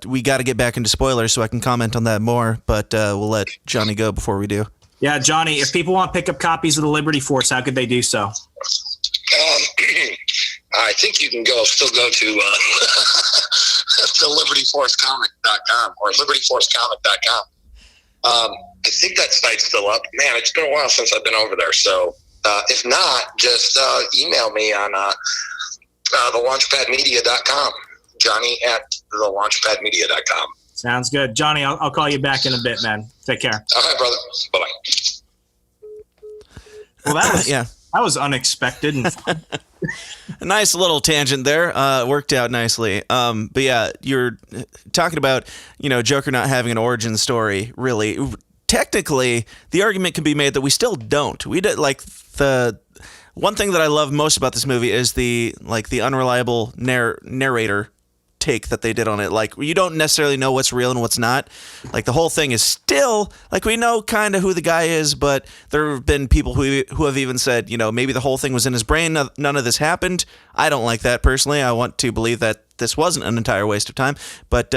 we got to get back into spoilers so I can comment on that more, but we'll let Johnny go before we do. Yeah, Johnny, if people want to pick up copies of the Liberty Force, how could they do so? I think you can still go to the libertyforcecomic.com or libertyforcecomic.com. I think that site's still up. Man, it's been a while since I've been over there. So if not, just email me on thelaunchpadmedia.com. Johnny at thelaunchpadmedia.com. Sounds good. Johnny, I'll call you back in a bit, man. Take care. All right, brother. Bye-bye. Well, that was unexpected and fun. A nice little tangent there. Worked out nicely. But yeah, you're talking about, Joker not having an origin story, really. Technically, the argument can be made that we still don't. We did, like, the one thing that I love most about this movie is the unreliable narrator take that they did on it. Like, you don't necessarily know what's real and what's not. Like, the whole thing is still, like, we know kind of who the guy is, but there have been people who have even said, maybe the whole thing was in his brain, none of this happened. I don't like that personally. I want to believe that this wasn't an entire waste of time. But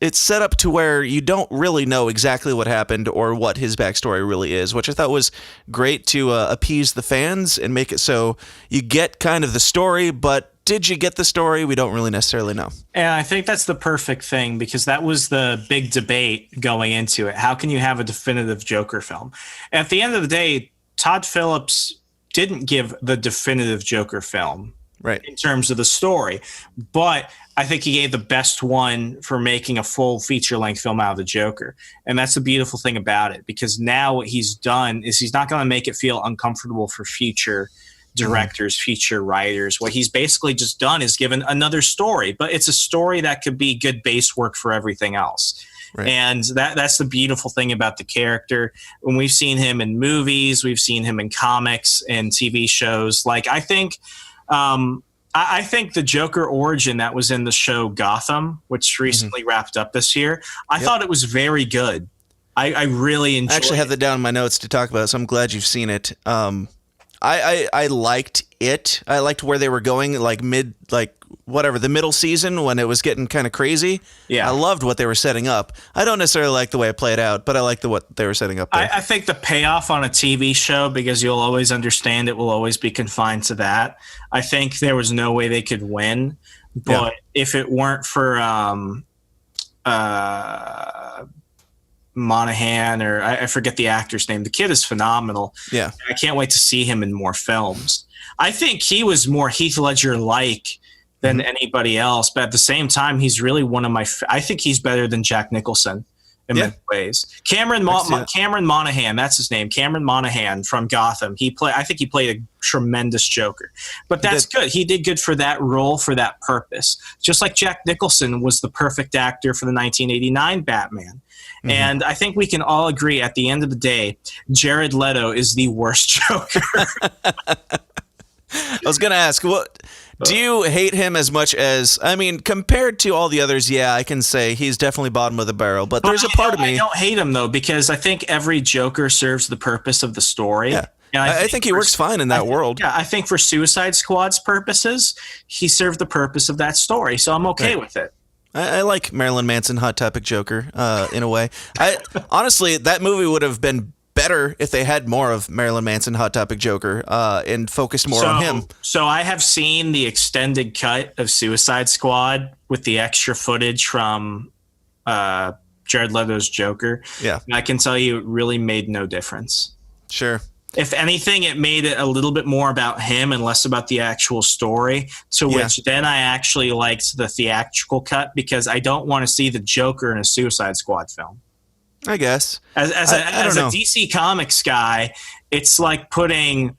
it's set up to where you don't really know exactly what happened or what his backstory really is, which I thought was great to appease the fans and make it so you get kind of the story, but did you get the story? We don't really necessarily know. And I think that's the perfect thing because that was the big debate going into it. How can you have a definitive Joker film? At the end of the day, Todd Phillips didn't give the definitive Joker film in terms of the story, but I think he gave the best one for making a full feature-length film out of the Joker. And that's the beautiful thing about it because now what he's done is he's not going to make it feel uncomfortable for future directors, future writers. What he's basically just done is given another story, but it's a story that could be good base work for everything else. Right. And that's the beautiful thing about the character. When we've seen him in movies, we've seen him in comics and TV shows. Like, I think the Joker origin that was in the show Gotham, which recently wrapped up this year, I thought it was very good. I really enjoyed it. I actually have that down in my notes to talk about, so I'm glad you've seen it. I liked it. I liked where they were going, the middle season when it was getting kind of crazy. Yeah. I loved what they were setting up. I don't necessarily like the way it played out, but I like what they were setting up there. I think the payoff on a TV show, because you'll always understand it will always be confined to that. I think there was no way they could win, but if it weren't for Monahan, or I forget the actor's name. The kid is phenomenal. Yeah. I can't wait to see him in more films. I think he was more Heath Ledger-like than anybody else, but at the same time, he's really one of my I think he's better than Jack Nicholson in many ways. Cameron Monaghan, that's his name. Cameron Monaghan from Gotham. I think he played a tremendous Joker. But that's good. He did good for that role, for that purpose. Just like Jack Nicholson was the perfect actor for the 1989 Batman. And I think we can all agree at the end of the day, Jared Leto is the worst Joker. I was going to ask, do you hate him as much as, compared to all the others, I can say he's definitely bottom of the barrel, but there's a part of me. I don't hate him, though, because I think every Joker serves the purpose of the story. Yeah. And I think he works fine in that world. Yeah, I think for Suicide Squad's purposes, he served the purpose of that story, so I'm okay with it. I like Marilyn Manson Hot Topic Joker in a way. Honestly, that movie would have been better if they had more of Marilyn Manson Hot Topic Joker and focused more on him. So I have seen the extended cut of Suicide Squad with the extra footage from Jared Leto's Joker. Yeah. And I can tell you it really made no difference. Sure. If anything, it made it a little bit more about him and less about the actual story, to which then I actually liked the theatrical cut because I don't want to see the Joker in a Suicide Squad film. I guess. As a DC Comics guy, it's like putting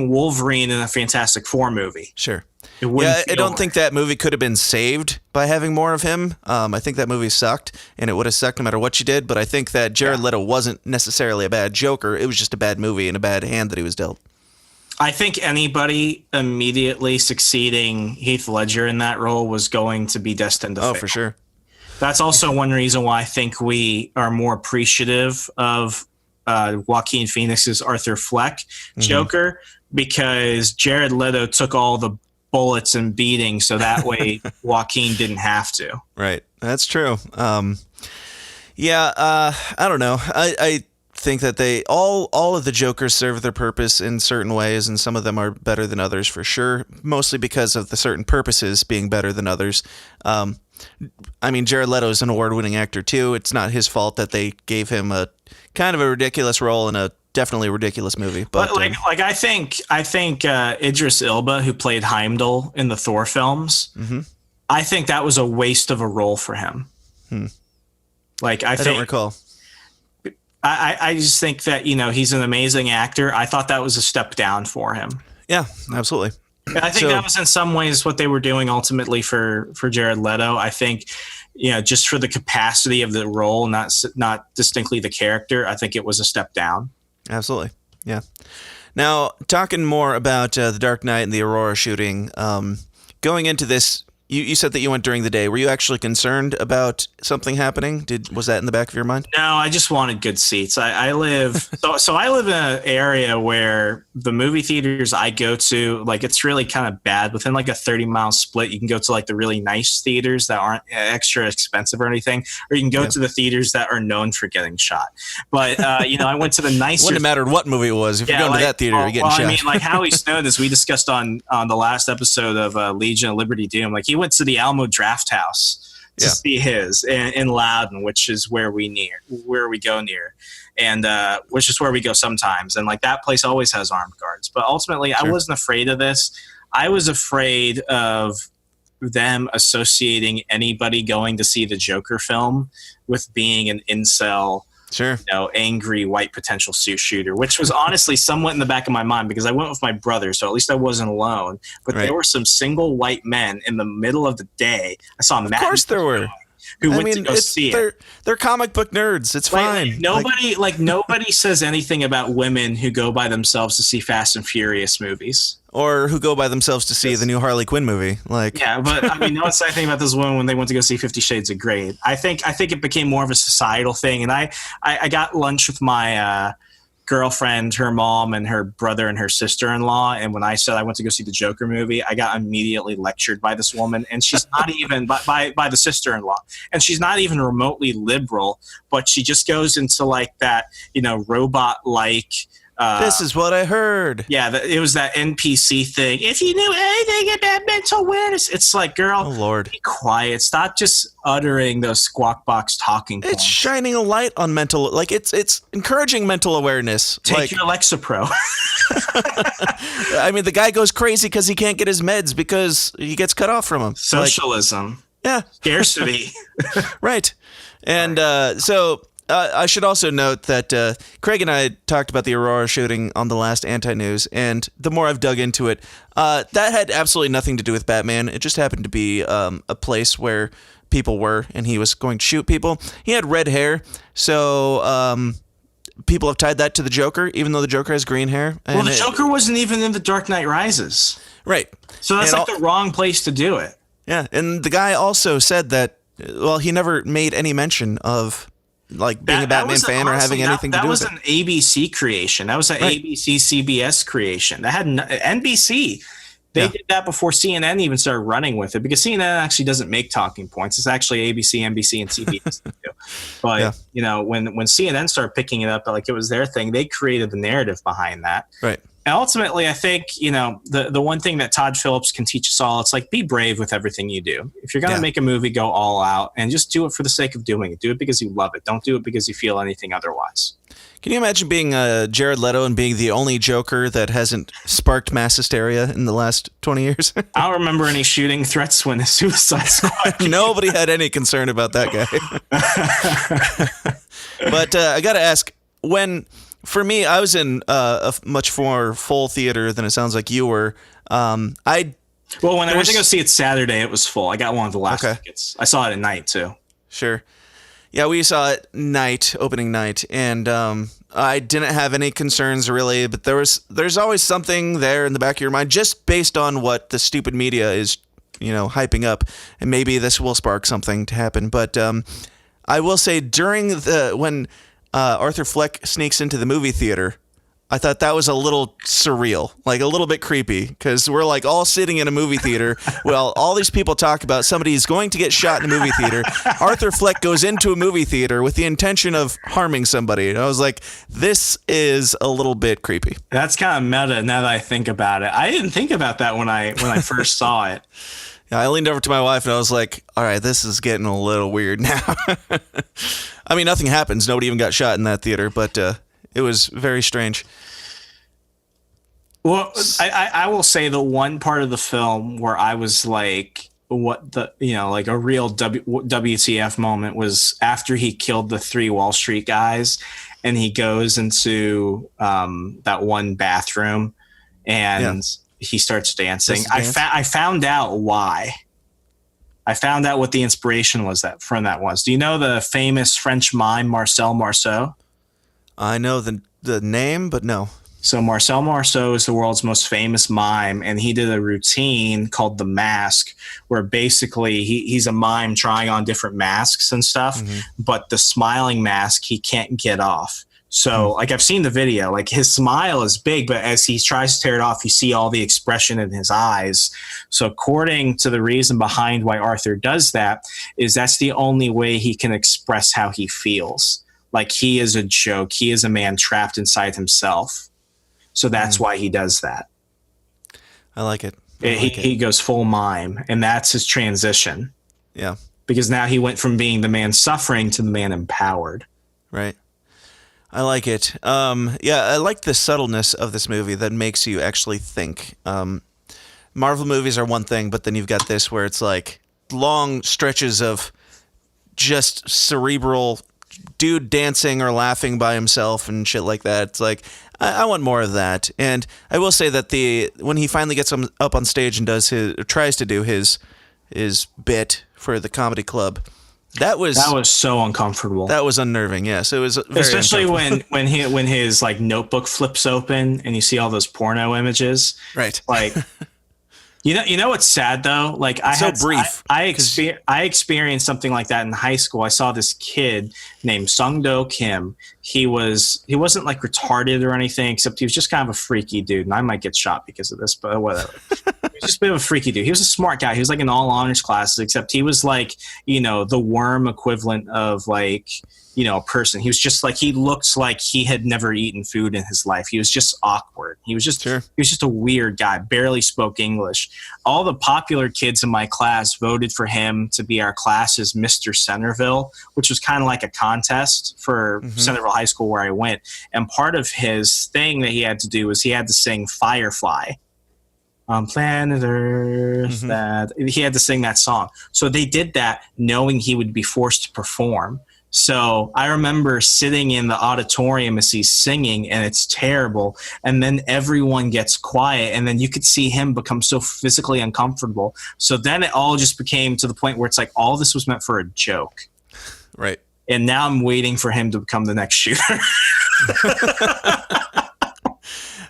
Wolverine in a Fantastic Four movie. Sure. I don't think that movie could have been saved by having more of him. I think that movie sucked, and it would have sucked no matter what you did. But I think that Jared Leto wasn't necessarily a bad Joker. It was just a bad movie and a bad hand that he was dealt. I think anybody immediately succeeding Heath Ledger in that role was going to be destined to fail. Oh, for sure. That's also one reason why I think we are more appreciative of Joaquin Phoenix's Arthur Fleck Joker, because Jared Leto took all the bullets and beating, so that way Joaquin didn't have to. Right. That's true. I don't know. I think that they all of the Jokers serve their purpose in certain ways, and some of them are better than others for sure, mostly because of the certain purposes being better than others. I mean, Jared Leto is an award-winning actor too. It's not his fault that they gave him a kind of a ridiculous role in a definitely ridiculous movie. But I think Idris Elba, who played Heimdall in the Thor films, I think that was a waste of a role for him. I don't recall. I just think that, he's an amazing actor. I thought that was a step down for him. Yeah, absolutely. And I think that was in some ways what they were doing ultimately for Jared Leto. I think, just for the capacity of the role, not distinctly the character, I think it was a step down. Absolutely. Yeah. Now, talking more about The Dark Knight and the Aurora shooting, going into this, you said that you went during the day. Were you actually concerned about something happening? Was that in the back of your mind? No, I just wanted good seats. I live I live in an area where the movie theaters I go to, it's really kind of bad. Within a 30-mile split, you can go to the really nice theaters that aren't extra expensive or anything, or you can go to the theaters that are known for getting shot. But I went to the nicer. Wouldn't have mattered what movie it was. If you're going to that theater, you're getting shot. I mean, Howie Snowden, as we discussed on the last episode of Legion of Liberty Doom, he went to the Alamo Draft House to see his in Loudon, which is where we go near, and which is where we go sometimes. And that place always has armed guards. But ultimately, I wasn't afraid of this. I was afraid of them associating anybody going to see the Joker film with being an incel, angry white potential shooter, which was honestly somewhat in the back of my mind because I went with my brother, so at least I wasn't alone. But there were some single white men in the middle of the day. I saw Matt. Of course there were. Who went to go see it. They're comic book nerds. It's fine. Nobody says anything about women who go by themselves to see Fast and Furious movies. Or who go by themselves to see the new Harley Quinn movie. Yeah, but no one's saying anything about those women when they went to go see 50 Shades of Grey. I think it became more of a societal thing. And I got lunch with my girlfriend, her mom, and her brother and her sister-in-law. And when I said I went to go see the Joker movie, I got immediately lectured by this woman. And she's not even by the sister-in-law. And she's not even remotely liberal, but she just goes into that, robot-like. This is what I heard. Yeah, it was that NPC thing. If you knew anything about mental awareness, it's girl, oh Lord, be quiet. Stop just uttering those squawk box talking points. It's shining a light on mental, it's encouraging mental awareness. Take your Lexapro. I mean, the guy goes crazy because he can't get his meds because he gets cut off from him. Socialism. Scarcity. Right. And so... I should also note that Craig and I talked about the Aurora shooting on the last Anti-News, and the more I've dug into it, that had absolutely nothing to do with Batman. It just happened to be a place where people were, and he was going to shoot people. He had red hair, so people have tied that to the Joker, even though the Joker has green hair. Well, the Joker wasn't even in The Dark Knight Rises. Right. So that's the wrong place to do it. Yeah, and the guy also said that, he never made any mention of... being a Batman fan or having anything to do with it. That was an ABC creation. That was an ABC CBS creation. That had NBC. They did that before CNN even started running with it because CNN actually doesn't make talking points. It's actually ABC, NBC, and CBS. But when CNN started picking it up, it was their thing. They created the narrative behind that. Right. And ultimately, I think, the one thing that Todd Phillips can teach us all, it's be brave with everything you do. If you're going to make a movie, go all out and just do it for the sake of doing it. Do it because you love it. Don't do it because you feel anything otherwise. Can you imagine being Jared Leto and being the only Joker that hasn't sparked mass hysteria in the last 20 years? I don't remember any shooting threats when the Suicide Squad came. Nobody had any concern about that guy. But I got to ask, for me, I was in a much more full theater than it sounds like you were. Well, when I went to go see it Saturday, it was full. I got one of the last tickets. I saw it at night, too. Sure. Yeah, we saw it opening night, and I didn't have any concerns really, but there's always something there in the back of your mind, just based on what the stupid media is, hyping up, and maybe this will spark something to happen. But I will say, when Arthur Fleck sneaks into the movie theater, I thought that was a little surreal, like a little bit creepy, because we're like all sitting in a movie theater. Well, all these people talk about somebody's going to get shot in a movie theater. Arthur Fleck goes into a movie theater with the intention of harming somebody. And I was like, this is a little bit creepy. That's kind of meta now that I think about it. I didn't think about that when I first saw it. Yeah, I leaned over to my wife and I was like, all right, this is getting a little weird now. I mean, nothing happens. Nobody even got shot in that theater, but it was very strange. Well, I will say the one part of the film where I was like, what the, like a real WTF moment was after he killed the 3 Wall Street guys and he goes into that one bathroom and he starts dancing. I found out why. I found out what the inspiration was from that was. Do you know the famous French mime Marcel Marceau? I know the name, but no. So Marcel Marceau is the world's most famous mime, and he did a routine called The Mask, where basically he's a mime trying on different masks and stuff, but the smiling mask he can't get off. So like I've seen the video, like his smile is big, but as he tries to tear it off, you see all the expression in his eyes. So according to the reason behind why Arthur does that is that's the only way he can express how he feels. Like he is a joke. He is a man trapped inside himself. So that's why he does that. I like it. He goes full mime, and that's his transition. Yeah. Because now he went from being the man suffering to the man empowered. Right. I like it. I like the subtleness of this movie that makes you actually think. Marvel movies are one thing, but then you've got this where it's like long stretches of just cerebral dude dancing or laughing by himself and shit like that. It's like, I want more of that. And I will say that when he finally gets up on stage and tries to do his bit for the comedy club, that was so uncomfortable. That was unnerving. Yes, it was very especially when his like notebook flips open and you see all those porno images. Right. Like You know what's sad though? Like I experienced something like that in high school. I saw this kid named Sung-Do Kim. He wasn't like retarded or anything, except he was just kind of a freaky dude. And I might get shot because of this, but whatever. He was just a bit of a freaky dude. He was a smart guy. He was like in all honors classes, except he was like, the worm equivalent of like, a person. He was just like, he looked like he had never eaten food in his life. He was just awkward. He was just a weird guy, barely spoke English. All the popular kids in my class voted for him to be our class's Mr. Centerville, which was kind of like a contest for Centerville High School where I went. And part of his thing that he had to do was he had to sing Firefly on planet Earth. That he had to sing that song. So they did that knowing he would be forced to perform. So I remember sitting in the auditorium as he's singing, and it's terrible. And then everyone gets quiet, and then you could see him become so physically uncomfortable. So then it all just became to the point where it's like all this was meant for a joke. Right. And now I'm waiting for him to become the next shooter.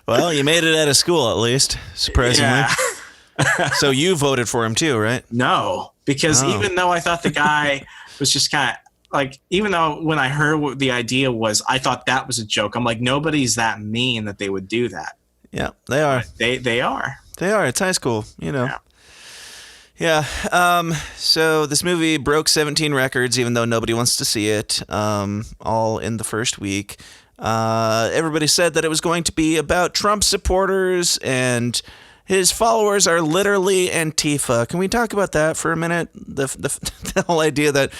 Well, you made it out of school at least, surprisingly. Yeah. So you voted for him too, right? No, because even though I thought the guy was just kind of like, even though when I heard what the idea was, I thought that was a joke. I'm like, nobody's that mean that they would do that. Yeah, they are. But they are. They are. It's high school, Yeah. So this movie broke 17 records, even though nobody wants to see it, all in the first week. Everybody said that it was going to be about Trump supporters and his followers are literally Antifa. Can we talk about that for a minute? The whole idea that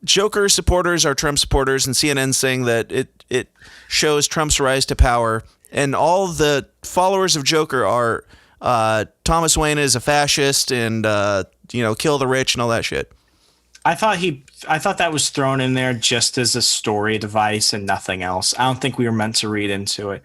Joker supporters are Trump supporters, and CNN saying that it shows Trump's rise to power, and all the followers of Joker are Thomas Wayne is a fascist and kill the rich and all that shit. I thought that was thrown in there just as a story device and nothing else. I don't think we were meant to read into it.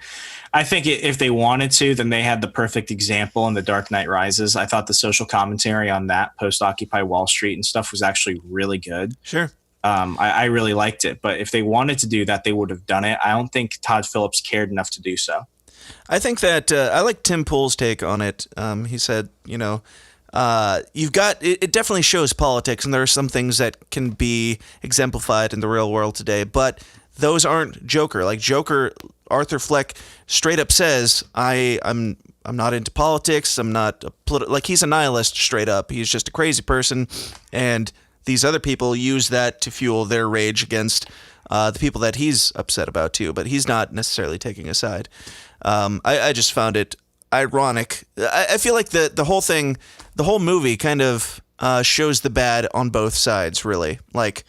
I think if they wanted to, then they had the perfect example in The Dark Knight Rises. I thought the social commentary on that post-Occupy Wall Street and stuff was actually really good. Sure. I really liked it. But if they wanted to do that, they would have done it. I don't think Todd Phillips cared enough to do so. I think that I like Tim Pool's take on it. He said, you've got it definitely shows politics, and there are some things that can be exemplified in the real world today, but those aren't Joker. Like Joker, Arthur Fleck straight up says, I'm not into politics. I'm not he's a nihilist straight up. He's just a crazy person, and these other people use that to fuel their rage against the people that he's upset about too. But he's not necessarily taking a side. I just found it ironic. I feel like the whole thing, the whole movie kind of shows the bad on both sides, really. Like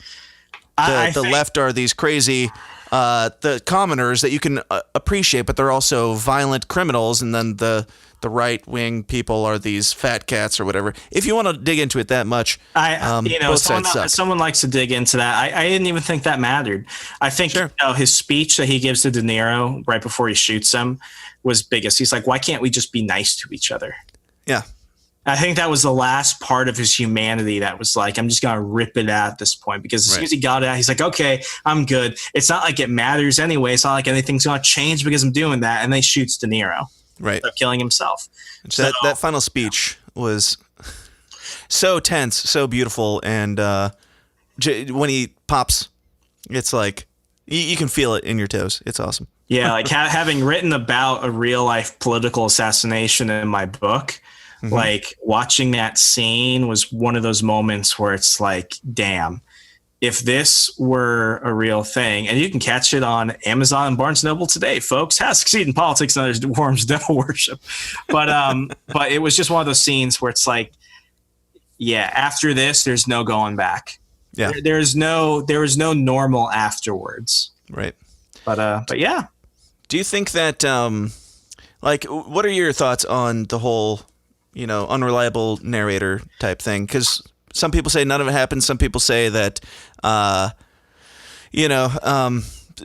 the left are these crazy, the commoners that you can appreciate, but they're also violent criminals, and then the right-wing people are these fat cats or whatever. If you want to dig into it that much, both sides suck. Someone likes to dig into that. I didn't even think that mattered. I think his speech that he gives to De Niro right before he shoots him was biggest. He's like, why can't we just be nice to each other? Yeah. I think that was the last part of his humanity that was like, I'm just going to rip it out at this point, because as soon as he got it out, he's like, okay, I'm good. It's not like it matters anyway. It's not like anything's going to change because I'm doing that. And then he shoots De Niro. Right. Killing himself. So that final speech was so tense, so beautiful. And when he pops, it's like you can feel it in your toes. It's awesome. Yeah, like having written about a real life political assassination in my book, like watching that scene was one of those moments where it's like, damn, if this were a real thing, and you can catch it on Amazon and Barnes & Noble today, folks, How to Succeed in Politics and Other Forms of Devil Worship. But it was just one of those scenes where it's like, yeah, after this, there's no going back. Yeah. There was no normal afterwards. Right. But yeah. Do you think that, what are your thoughts on the whole, unreliable narrator type thing? Because some people say none of it happened. Some people say that,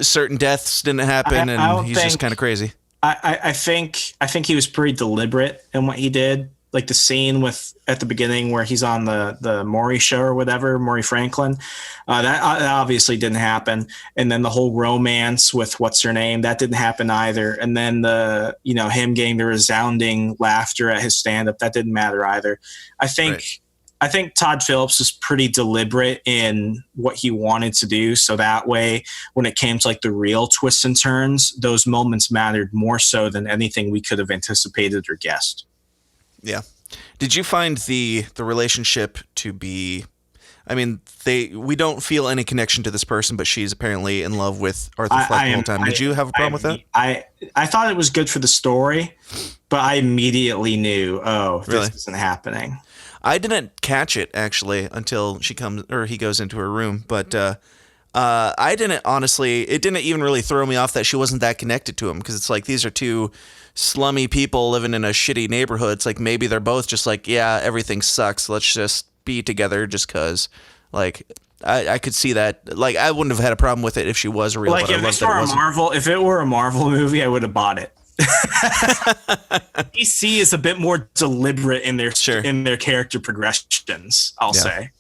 certain deaths didn't happen, and he's just kind of crazy. I think he was pretty deliberate in what he did. Like the scene at the beginning where he's on the Maury show or whatever, Maury Franklin, that obviously didn't happen. And then the whole romance with what's her name, that didn't happen either. And then him getting the resounding laughter at his stand-up, that didn't matter either. I think Todd Phillips was pretty deliberate in what he wanted to do. So that way, when it came to like the real twists and turns, those moments mattered more so than anything we could have anticipated or guessed. Yeah. Did you find the relationship to be, we don't feel any connection to this person, but she's apparently in love with Arthur Fleck the whole time. Did you have a problem with that? I thought it was good for the story, but I immediately knew, Really? This isn't happening. I didn't catch it actually until he goes into her room, but I didn't honestly. It didn't even really throw me off that she wasn't that connected to him, because it's like these are two slummy people living in a shitty neighborhood. It's like maybe they're both just like, yeah, everything sucks. Let's just be together just because. Like I could see that. Like I wouldn't have had a problem with it if she was real. Like if it were a Marvel movie, I would have bought it. DC is a bit more deliberate in their character progressions, I'll say.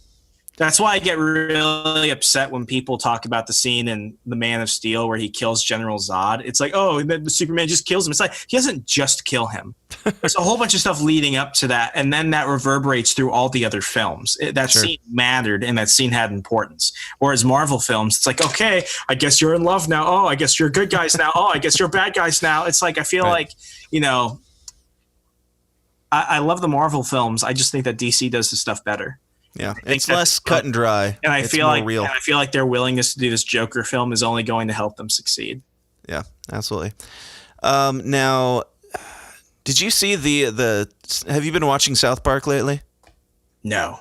That's why I get really upset when people talk about the scene in The Man of Steel where he kills General Zod. It's like, the Superman just kills him. It's like, he doesn't just kill him. There's a whole bunch of stuff leading up to that, and then that reverberates through all the other films. That scene mattered, and that scene had importance. Whereas Marvel films, it's like, okay, I guess you're in love now. Oh, I guess you're good guys now. Oh, I guess you're bad guys now. It's like, I feel like, I love the Marvel films. I just think that DC does this stuff better. Yeah, it's less cut and dry. And I feel like real. And I feel like their willingness to do this Joker film is only going to help them succeed. Yeah, absolutely. Now, Did you see the? Have you been watching South Park lately? No.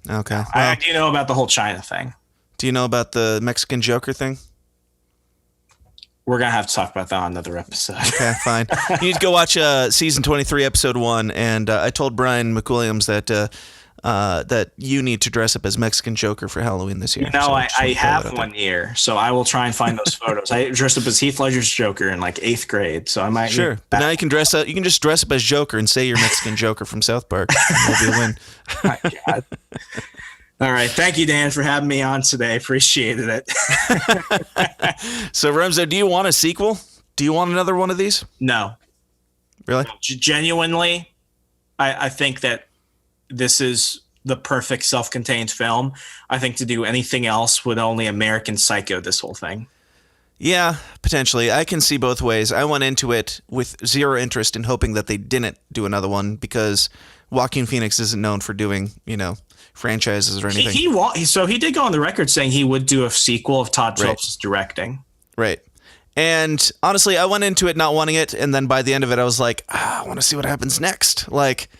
Okay. Well, I do know about the whole China thing. do you know about the Mexican Joker thing? We're going to have to talk about that on another episode. Okay, fine. You need to go watch season 23, episode 1. And I told Brian McWilliams that you need to dress up as Mexican Joker for Halloween this year. You know, So I just wanna throw that have out one year, so I will try and find those photos. I dressed up as Heath Ledger's Joker in like 8th grade, so I might. there. Sure, but now you can dress up. You can just dress up as Joker and say you're Mexican Joker from South Park. It'll be a win. My God. All right. Thank you, Dan, for having me on today. Appreciated it. So, Remso, do you want a sequel? Do you want another one of these? No. Really? Genuinely, I think that this is the perfect self-contained film. I think to do anything else would only American Psycho this whole thing. Yeah, potentially. I can see both ways. I went into it with zero interest in hoping that they didn't do another one because Joaquin Phoenix isn't known for doing, franchises or anything. He did go on the record saying he would do a sequel if Todd Phillips is directing. Right. And honestly, I went into it not wanting it, and then by the end of it, I was like, I want to see what happens next. Like,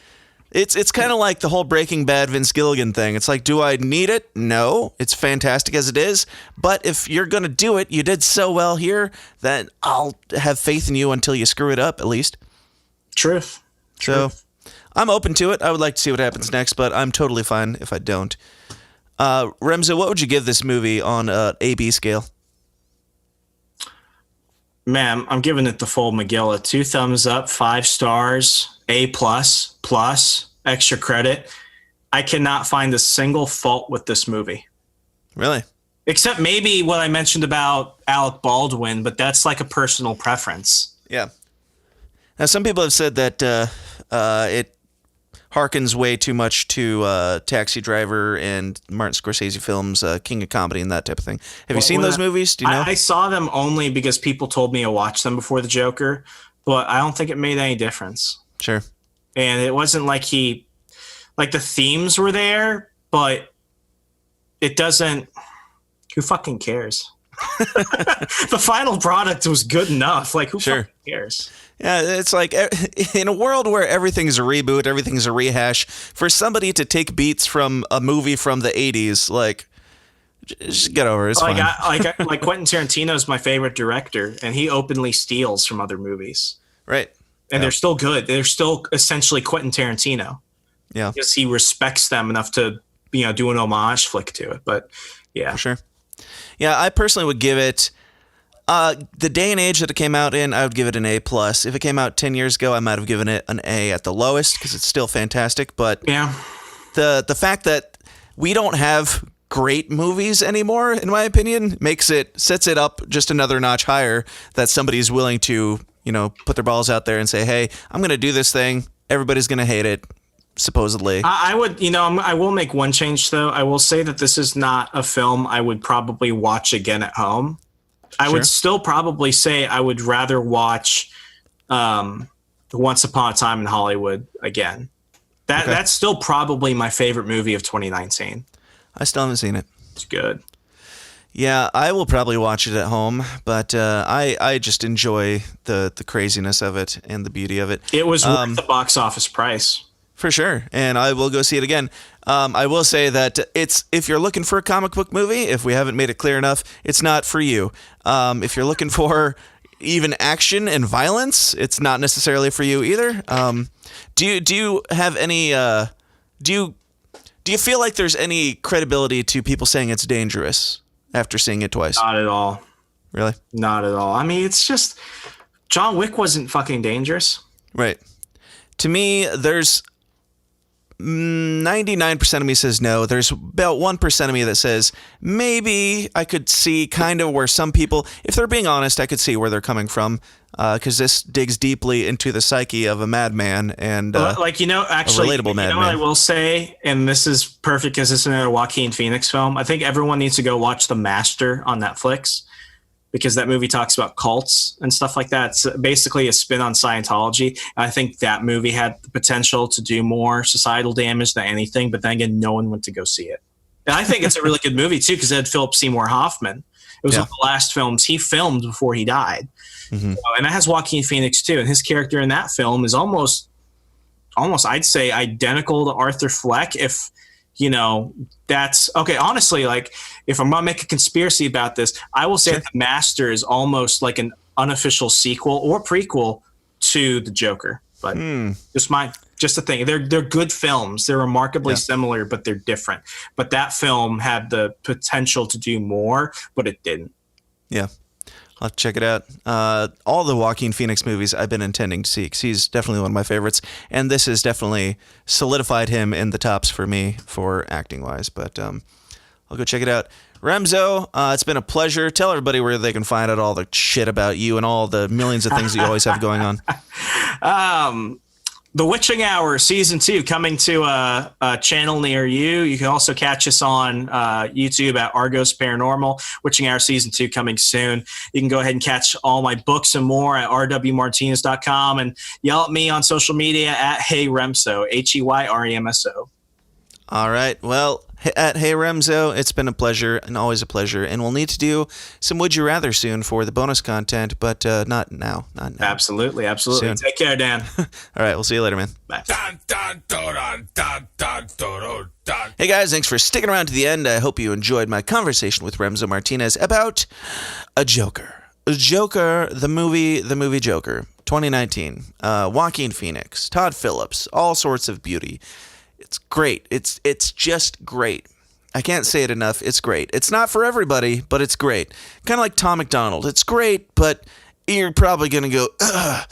it's kind of like the whole Breaking Bad Vince Gilligan thing. It's like, do I need it? No. It's fantastic as it is. But if you're going to do it, you did so well here that I'll have faith in you until you screw it up, at least. Truth. So I'm open to it. I would like to see what happens next, but I'm totally fine if I don't. Remso, what would you give this movie on an A-B scale? Man, I'm giving it the full McGilla. 2 thumbs up, 5 stars, A+, plus, extra credit. I cannot find a single fault with this movie. Really? Except maybe what I mentioned about Alec Baldwin, but that's like a personal preference. Yeah. Now, some people have said that it harkens way too much to Taxi Driver and Martin Scorsese films, King of Comedy and that type of thing. Have you seen those movies? Do you know? I saw them only because people told me to watch them before the Joker, but I don't think it made any difference. Sure. And it wasn't like the themes were there, but it doesn't, who fucking cares? The final product was good enough. Like, who fucking cares? Yeah, it's like in a world where everything's a reboot, everything's a rehash, for somebody to take beats from a movie from the 80s, like, just get over it. It's fine. Like Quentin Tarantino is my favorite director, and he openly steals from other movies. Right. And they're still good. They're still essentially Quentin Tarantino. Yeah. Because he respects them enough to, do an homage flick to it. But, yeah. For sure. Yeah, I personally would give it... the day and age that it came out in, I would give it an A+. If it came out 10 years ago, I might have given it an A at the lowest because it's still fantastic. But yeah, the fact that we don't have great movies anymore, in my opinion, sets it up just another notch higher. That somebody's willing to, put their balls out there and say, "Hey, I'm going to do this thing. Everybody's going to hate it." Supposedly, I would, I will make one change though. I will say that this is not a film I would probably watch again at home. I would still probably say I would rather watch Once Upon a Time in Hollywood again. That's still probably my favorite movie of 2019. I still haven't seen it. It's good. Yeah, I will probably watch it at home, but I just enjoy the craziness of it and the beauty of it. It was worth the box office price. For sure, and I will go see it again. I will say that if you're looking for a comic book movie, if we haven't made it clear enough, it's not for you. If you're looking for even action and violence, it's not necessarily for you either. Do you have any? Do you feel like there's any credibility to people saying it's dangerous after seeing it twice? Not at all. Really? Not at all. I mean, it's just John Wick wasn't fucking dangerous. Right. To me, there's 99% of me says no. There's about 1% of me that says maybe I could see kind of where some people, if they're being honest, I could see where they're coming from, because this digs deeply into the psyche of a madman and actually, a relatable madman. What I will say, and this is perfect because it's another Joaquin Phoenix film. I think everyone needs to go watch The Master on Netflix, because that movie talks about cults and stuff like that. It's basically a spin on Scientology. And I think that movie had the potential to do more societal damage than anything, but then again, no one went to go see it. And I think it's a really good movie too, because it had Philip Seymour Hoffman. It was Yeah. one of the last films he filmed before he died. Mm-hmm. And that has Joaquin Phoenix too. And his character in that film is almost I'd say identical to Arthur Fleck. If, that's okay. Honestly, like if I'm going to make a conspiracy about this, I will say that The Master is almost like an unofficial sequel or prequel to The Joker. But just a thing. They're good films. They're remarkably similar, but they're different. But that film had the potential to do more, but it didn't. Yeah. I'll have to check it out. All the Joaquin Phoenix movies I've been intending to see, 'cause he's definitely one of my favorites. And this has definitely solidified him in the tops for me for acting-wise. But I'll go check it out. Remso, it's been a pleasure. Tell everybody where they can find out all the shit about you and all the millions of things that you always have going on. The Witching Hour Season 2 coming to a channel near you. You can also catch us on YouTube at Argos Paranormal. Witching Hour Season 2 coming soon. You can go ahead and catch all my books and more at rwmartinez.com and yell at me on social media at HeyRemso, HeyRemso. All right. Well, at Hey Remso, it's been a pleasure and always a pleasure. And we'll need to do some Would You Rather soon for the bonus content, but not now. Not now. Absolutely. Soon. Take care, Dan. All right. We'll see you later, man. Bye. Hey, guys. Thanks for sticking around to the end. I hope you enjoyed my conversation with Remso Martinez about a Joker. Joker, the movie Joker, 2019. Joaquin Phoenix, Todd Phillips, all sorts of beauty. It's great. It's just great. I can't say it enough. It's great. It's not for everybody, but it's great. Kind of like Tom McDonald. It's great, but you're probably going to go, ugh,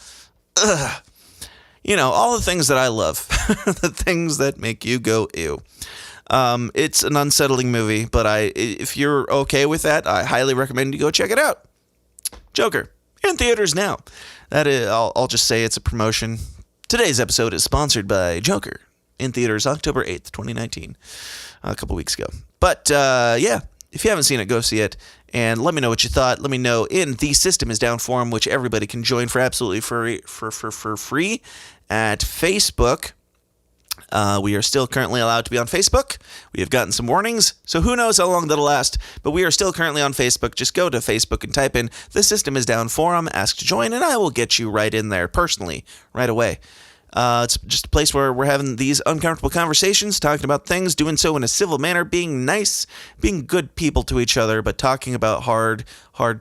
ugh. All the things that I love. The things that make you go, ew. It's an unsettling movie, but if you're okay with that, I highly recommend you go check it out. Joker, in theaters now. That is, I'll just say it's a promotion. Today's episode is sponsored by Joker. In theaters October 8th, 2019, a couple weeks ago. But, if you haven't seen it, go see it, and let me know what you thought. Let me know in the System Is Down forum, which everybody can join for absolutely free at Facebook. We are still currently allowed to be on Facebook. We have gotten some warnings, so who knows how long that'll last, but we are still currently on Facebook. Just go to Facebook and type in the System Is Down forum, ask to join, and I will get you right in there personally, right away. It's just a place where we're having these uncomfortable conversations, talking about things, doing so in a civil manner, being nice, being good people to each other, but talking about hard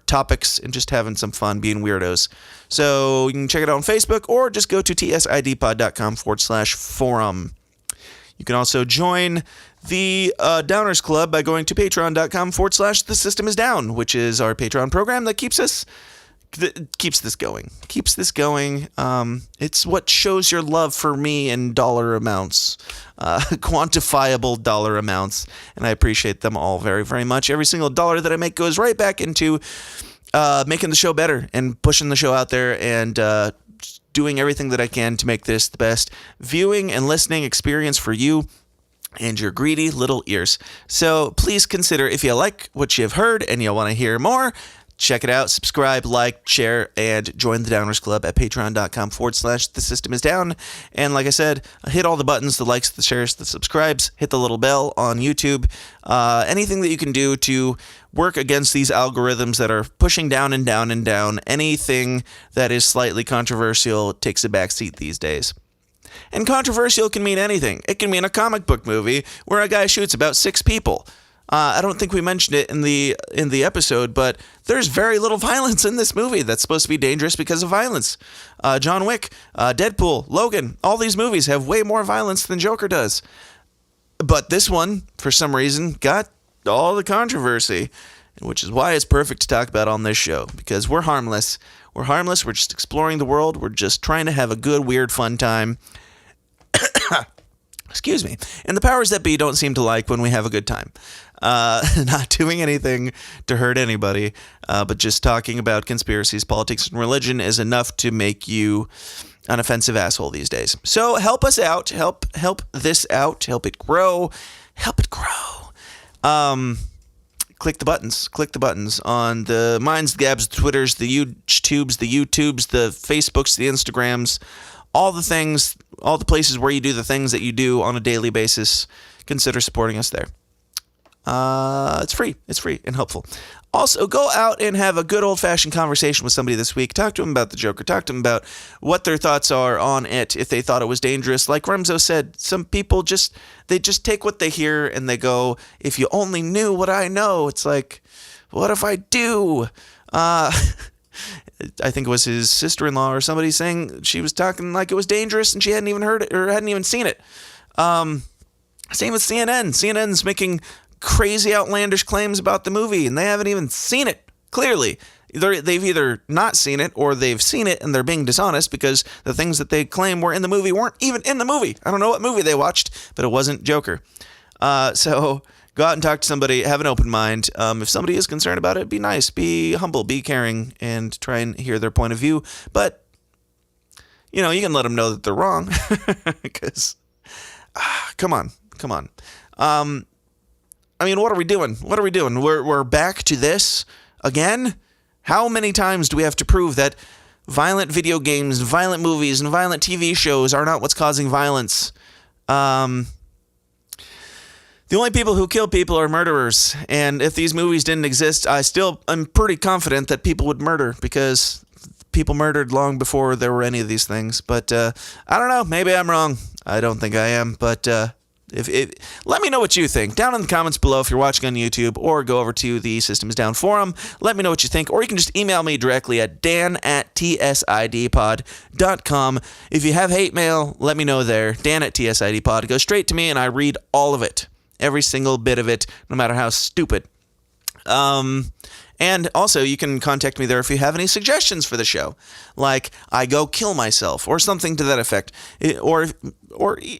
topics and just having some fun, being weirdos. So you can check it out on Facebook or just go to tsidpod.com/forum. You can also join the Downers Club by going to patreon.com/The System Is Down, which is our Patreon program that keeps this going. It's what shows your love for me in dollar amounts, quantifiable dollar amounts, and I appreciate them all very, very much. Every single dollar that I make goes right back into making the show better and pushing the show out there and doing everything that I can to make this the best viewing and listening experience for you and your greedy little ears. So please consider, if you like what you've heard and you want to hear more, check it out, subscribe, like, share, and join the Downers Club at patreon.com/The System Is Down. And like I said, hit all the buttons, the likes, the shares, the subscribes, hit the little bell on YouTube. Anything that you can do to work against these algorithms that are pushing down and down and down. Anything that is slightly controversial takes a backseat these days. And controversial can mean anything. It can mean a comic book movie where a guy shoots about 6 people. I don't think we mentioned it in the episode, but there's very little violence in this movie that's supposed to be dangerous because of violence. John Wick, Deadpool, Logan, all these movies have way more violence than Joker does. But this one, for some reason, got all the controversy, which is why it's perfect to talk about on this show, because we're harmless. We're harmless. We're just exploring the world. We're just trying to have a good, weird, fun time. Excuse me. And the powers that be don't seem to like when we have a good time. Not doing anything to hurt anybody, but just talking about conspiracies, politics, and religion is enough to make you an offensive asshole these days. So help us out. Help this out. Help it grow. Click the buttons on the Minds, the Gabs, the Twitters, the YouTubes, the Facebooks, the Instagrams, all the things, all the places where you do the things that you do on a daily basis. Consider supporting us there. It's free and helpful. Also, go out and have a good old-fashioned conversation with somebody this week. Talk to them about the Joker. Talk to them about what their thoughts are on it, if they thought it was dangerous. Like Remso said, some people just take what they hear and they go, if you only knew what I know. It's like, what if I do? I think it was his sister-in-law or somebody saying she was talking like it was dangerous and she hadn't even heard it or hadn't even seen it. Same with CNN. CNN's making crazy outlandish claims about the movie and they haven't even seen it, clearly. They've either not seen it or they've seen it and they're being dishonest because the things that they claim were in the movie weren't even in the movie. I don't know what movie they watched, but it wasn't Joker. So go out and talk to somebody, have an open mind. If somebody is concerned about it, be nice, be humble, be caring, and try and hear their point of view. But, you can let them know that they're wrong. Because, come on. What are we doing? We're back to this again? How many times do we have to prove that violent video games, violent movies, and violent TV shows are not what's causing violence? The only people who kill people are murderers, and if these movies didn't exist, I'm pretty confident that people would murder, because people murdered long before there were any of these things. But I don't know, maybe I'm wrong. I don't think I am, but let me know what you think. Down in the comments below if you're watching on YouTube, or go over to the Systems Down forum. Let me know what you think, or you can just email me directly at dan@tsidpod.com. If you have hate mail, let me know there, dan@tsidpod. It goes straight to me, and I read all of it. Every single bit of it, no matter how stupid. And also, you can contact me there if you have any suggestions for the show. Like, I go kill myself, or something to that effect. Or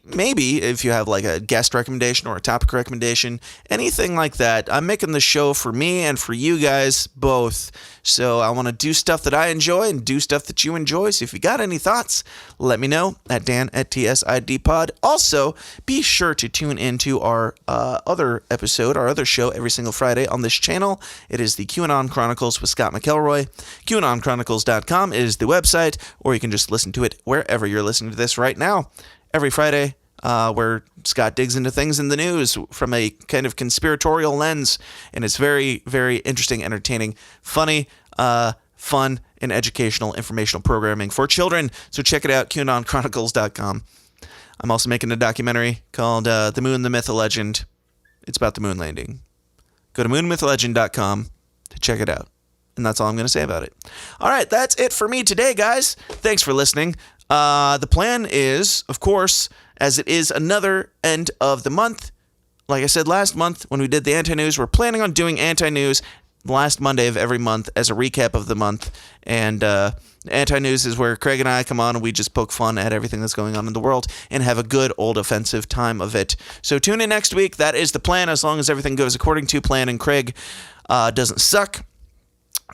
maybe if you have like a guest recommendation or a topic recommendation, anything like that. I'm making the show for me and for you guys both. So I want to do stuff that I enjoy and do stuff that you enjoy. So if you got any thoughts, let me know at dan@tsidpod. Also, be sure to tune into our other show every single Friday on this channel. It is the QAnon Chronicles with Scott McElroy. QAnonChronicles.com is the website, or you can just listen to it wherever you're listening to this right now. Every Friday, where Scott digs into things in the news from a kind of conspiratorial lens, and it's very, very interesting, entertaining, funny, fun, and educational, informational programming for children. So check it out, QAnonChronicles.com. I'm also making a documentary called The Moon, the Myth, the Legend. It's about the moon landing. Go to moonmythlegend.com to check it out. And that's all I'm going to say about it. All right, that's it for me today, guys. Thanks for listening. The plan is, of course, as it is another end of the month, like I said last month when we did the anti-news, we're planning on doing anti-news the last Monday of every month as a recap of the month. And anti-news is where Craig and I come on and we just poke fun at everything that's going on in the world and have a good old offensive time of it. So tune in next week. That is the plan, as long as everything goes according to plan and Craig doesn't suck.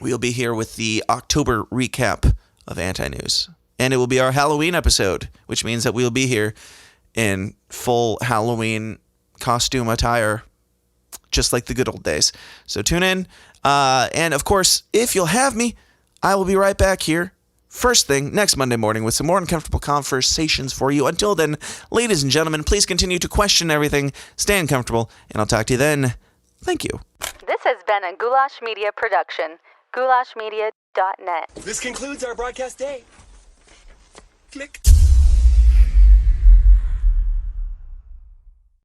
We'll be here with the October recap of anti-news. And it will be our Halloween episode, which means that we'll be here in full Halloween costume attire, just like the good old days. So tune in. And, of course, if you'll have me, I will be right back here first thing next Monday morning with some more uncomfortable conversations for you. Until then, ladies and gentlemen, please continue to question everything, stay uncomfortable, and I'll talk to you then. Thank you. This has been a Goulash Media production. goulashmedia.net. This concludes our broadcast day. Click.